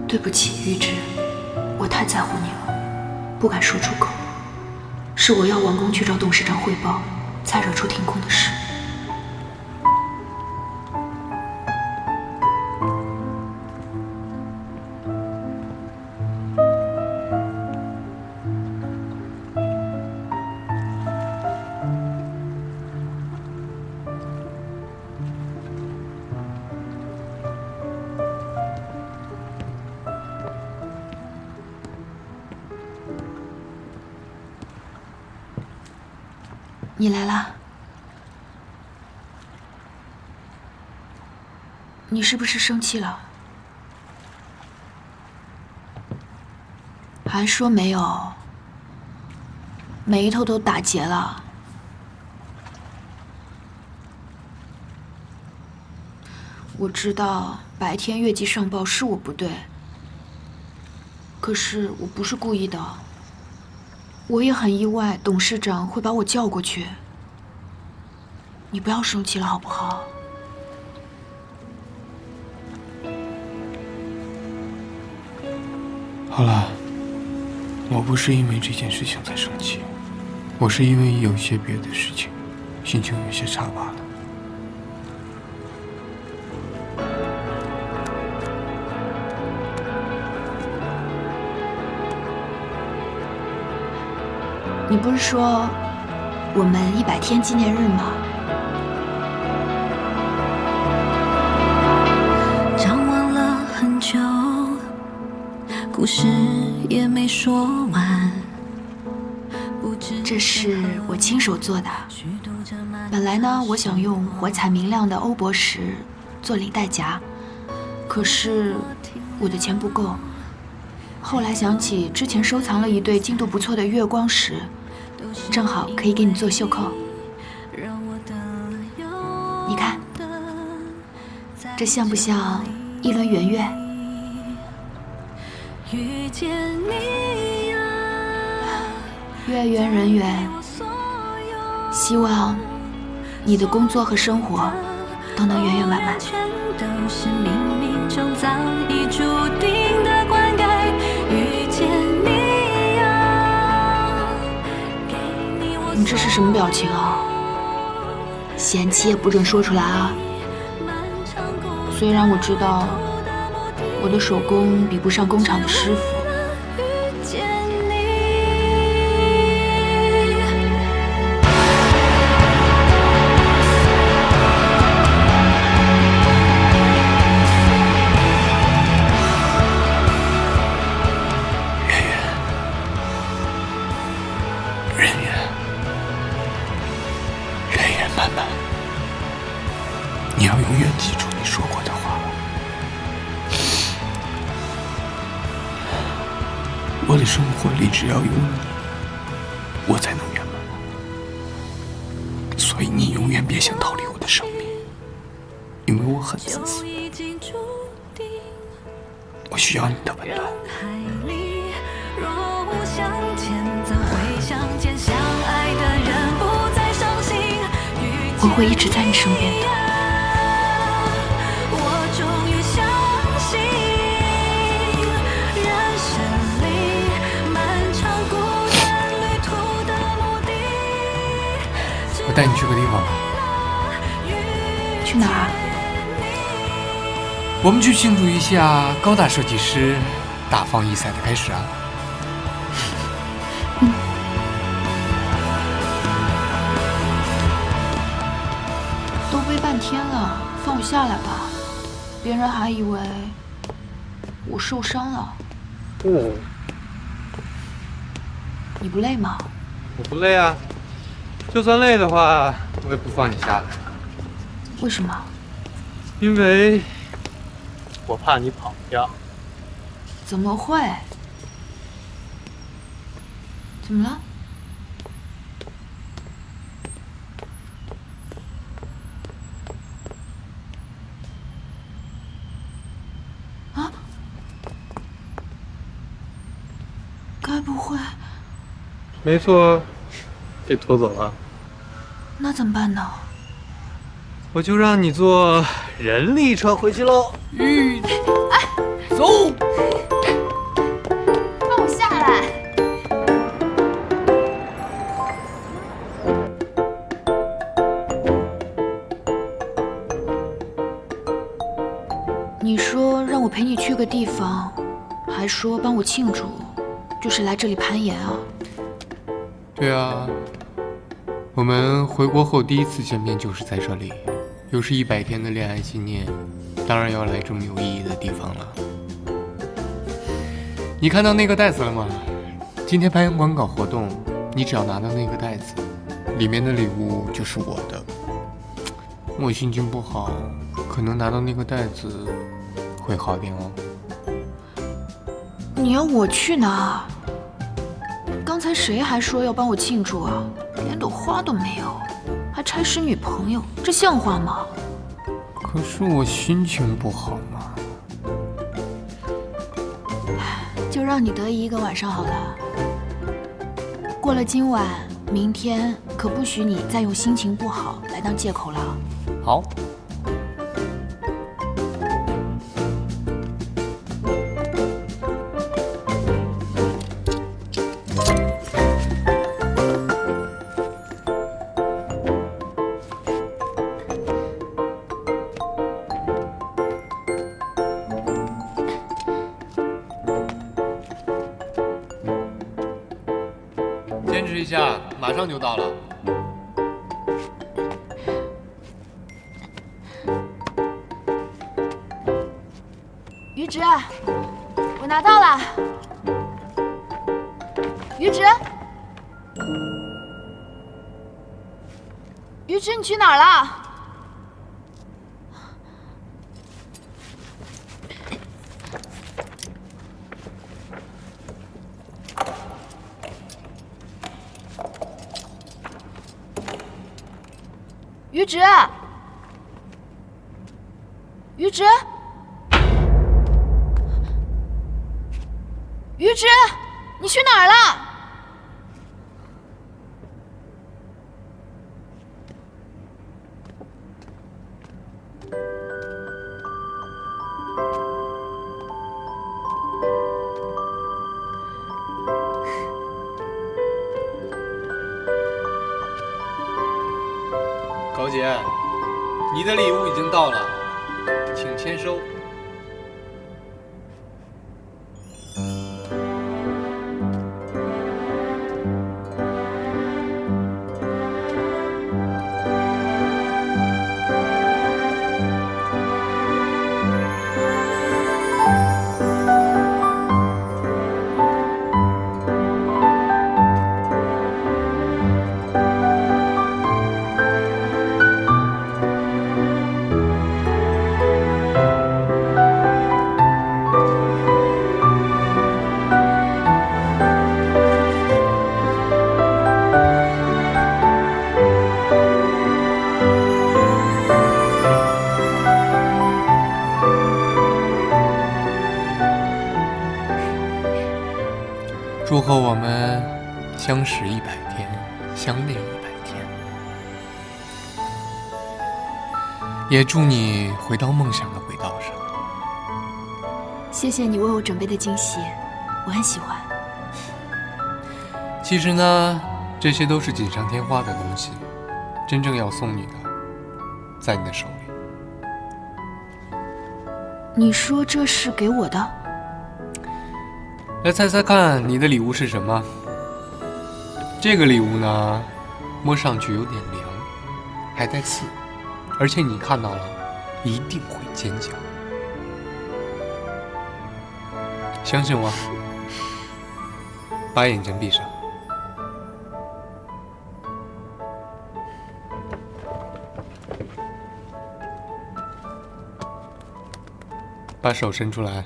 对不起，玉芝，我太在乎你了，不敢说出口。是我要完工去找董事长汇报，才惹出停工的事。你来啦？你是不是生气了？还说没有？眉头都打结了。我知道白天越级上报是我不对，可是我不是故意的。我也很意外，董事长会把我叫过去。你不要生气了，好不好？好了，我不是因为这件事情才生气，我是因为有些别的事情，心情有些差罢了。你不是说我们100天纪念日吗？张望了很久，故事也没说完。这是我亲手做的。本来呢，我想用火彩明亮的欧泊石做领带夹，可是我的钱不够。后来想起之前收藏了一对精度不错的月光石，正好可以给你做袖扣。你看，这像不像一轮圆月？遇见你呀，月圆人圆，希望你的工作和生活都能圆圆满满。全都是冥冥中早已注定的灌溉。遇见你呀，你这是什么表情啊？嫌弃也不准说出来啊！虽然我知道我的手工比不上工厂的师傅，你要永远记住你说过的话。我的生活里只要有你，我才能圆满。所以你永远别想逃离我的生命，因为我很自私。我需要你的温暖。我会一直在你身边的。我带你去个地方吧。去哪儿？我们去庆祝一下高大设计师大放异彩的开始啊！都背半天了，放我下来吧，别人还以为我受伤了。你不累吗？我不累啊，就算累的话，我也不放你下来。为什么？因为我怕你跑掉。怎么会？怎么了？啊？该不会……没错，被拖走了。那怎么办呢？我就让你坐人力车回去喽。走！放我下来！你说让我陪你去个地方，还说帮我庆祝，就是来这里攀岩啊？对啊，我们回国后第一次见面就是在这里，又是100天的恋爱纪念，当然要来这么有意义的地方了。你看到那个袋子了吗？今天攀岩馆搞活动，你只要拿到那个袋子，里面的礼物就是我的。我心情不好，可能拿到那个袋子会好点哦。你要我去哪？刚才谁还说要帮我庆祝啊？连朵花都没有，还差使女朋友，这像话吗？可是我心情不好嘛。就让你得意一个晚上好了。过了今晚，明天可不许你再用心情不好来当借口了。好。坚持一下，马上就到了。于直，我拿到了。于直，于直，你去哪儿了？于直，于直，于直，你去哪儿了？高姐，你的礼物已经到了，请签收。祝贺我们相识100天，相恋100天。也祝你回到梦想的轨道上。谢谢你为我准备的惊喜，我很喜欢。其实呢，这些都是锦上添花的东西，真正要送你的，在你的手里。你说这是给我的？来猜猜看，你的礼物是什么？这个礼物呢，摸上去有点凉，还带刺，而且你看到了，一定会尖叫。相信我，把眼睛闭上。把手伸出来。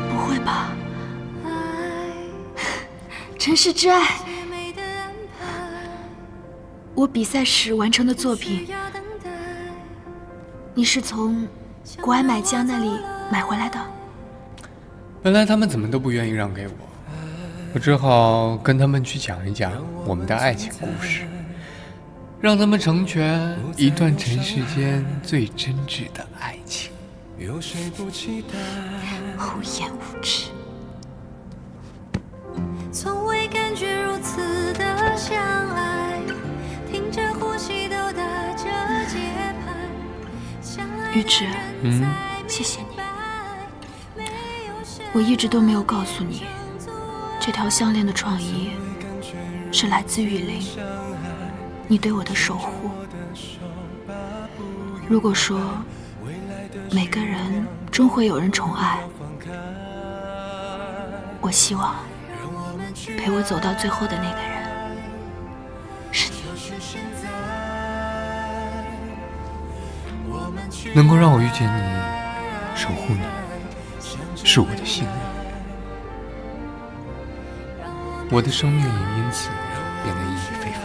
不会吧？真是挚爱。我比赛时完成的作品，你是从国外买家那里买回来的？本来他们怎么都不愿意让给我，我只好跟他们去讲一讲我们的爱情故事，让他们成全一段尘世间最真挚的爱情。厚颜无耻。从未感觉如此的相爱，听着呼吸都打着节拍。玉芝，谢谢你。我一直都没有告诉你，这条项链的创意是来自雨林，你对我的守护。如果说每个人终会有人宠爱，我希望陪我走到最后的那个人是你。能够让我遇见你，守护你，是我的幸运。我的生命也因此变得意义非凡。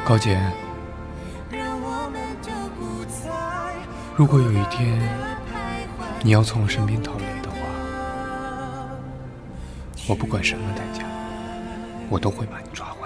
高洁，如果有一天你要从我身边逃离的话，我不管什么代价，我都会把你抓回来。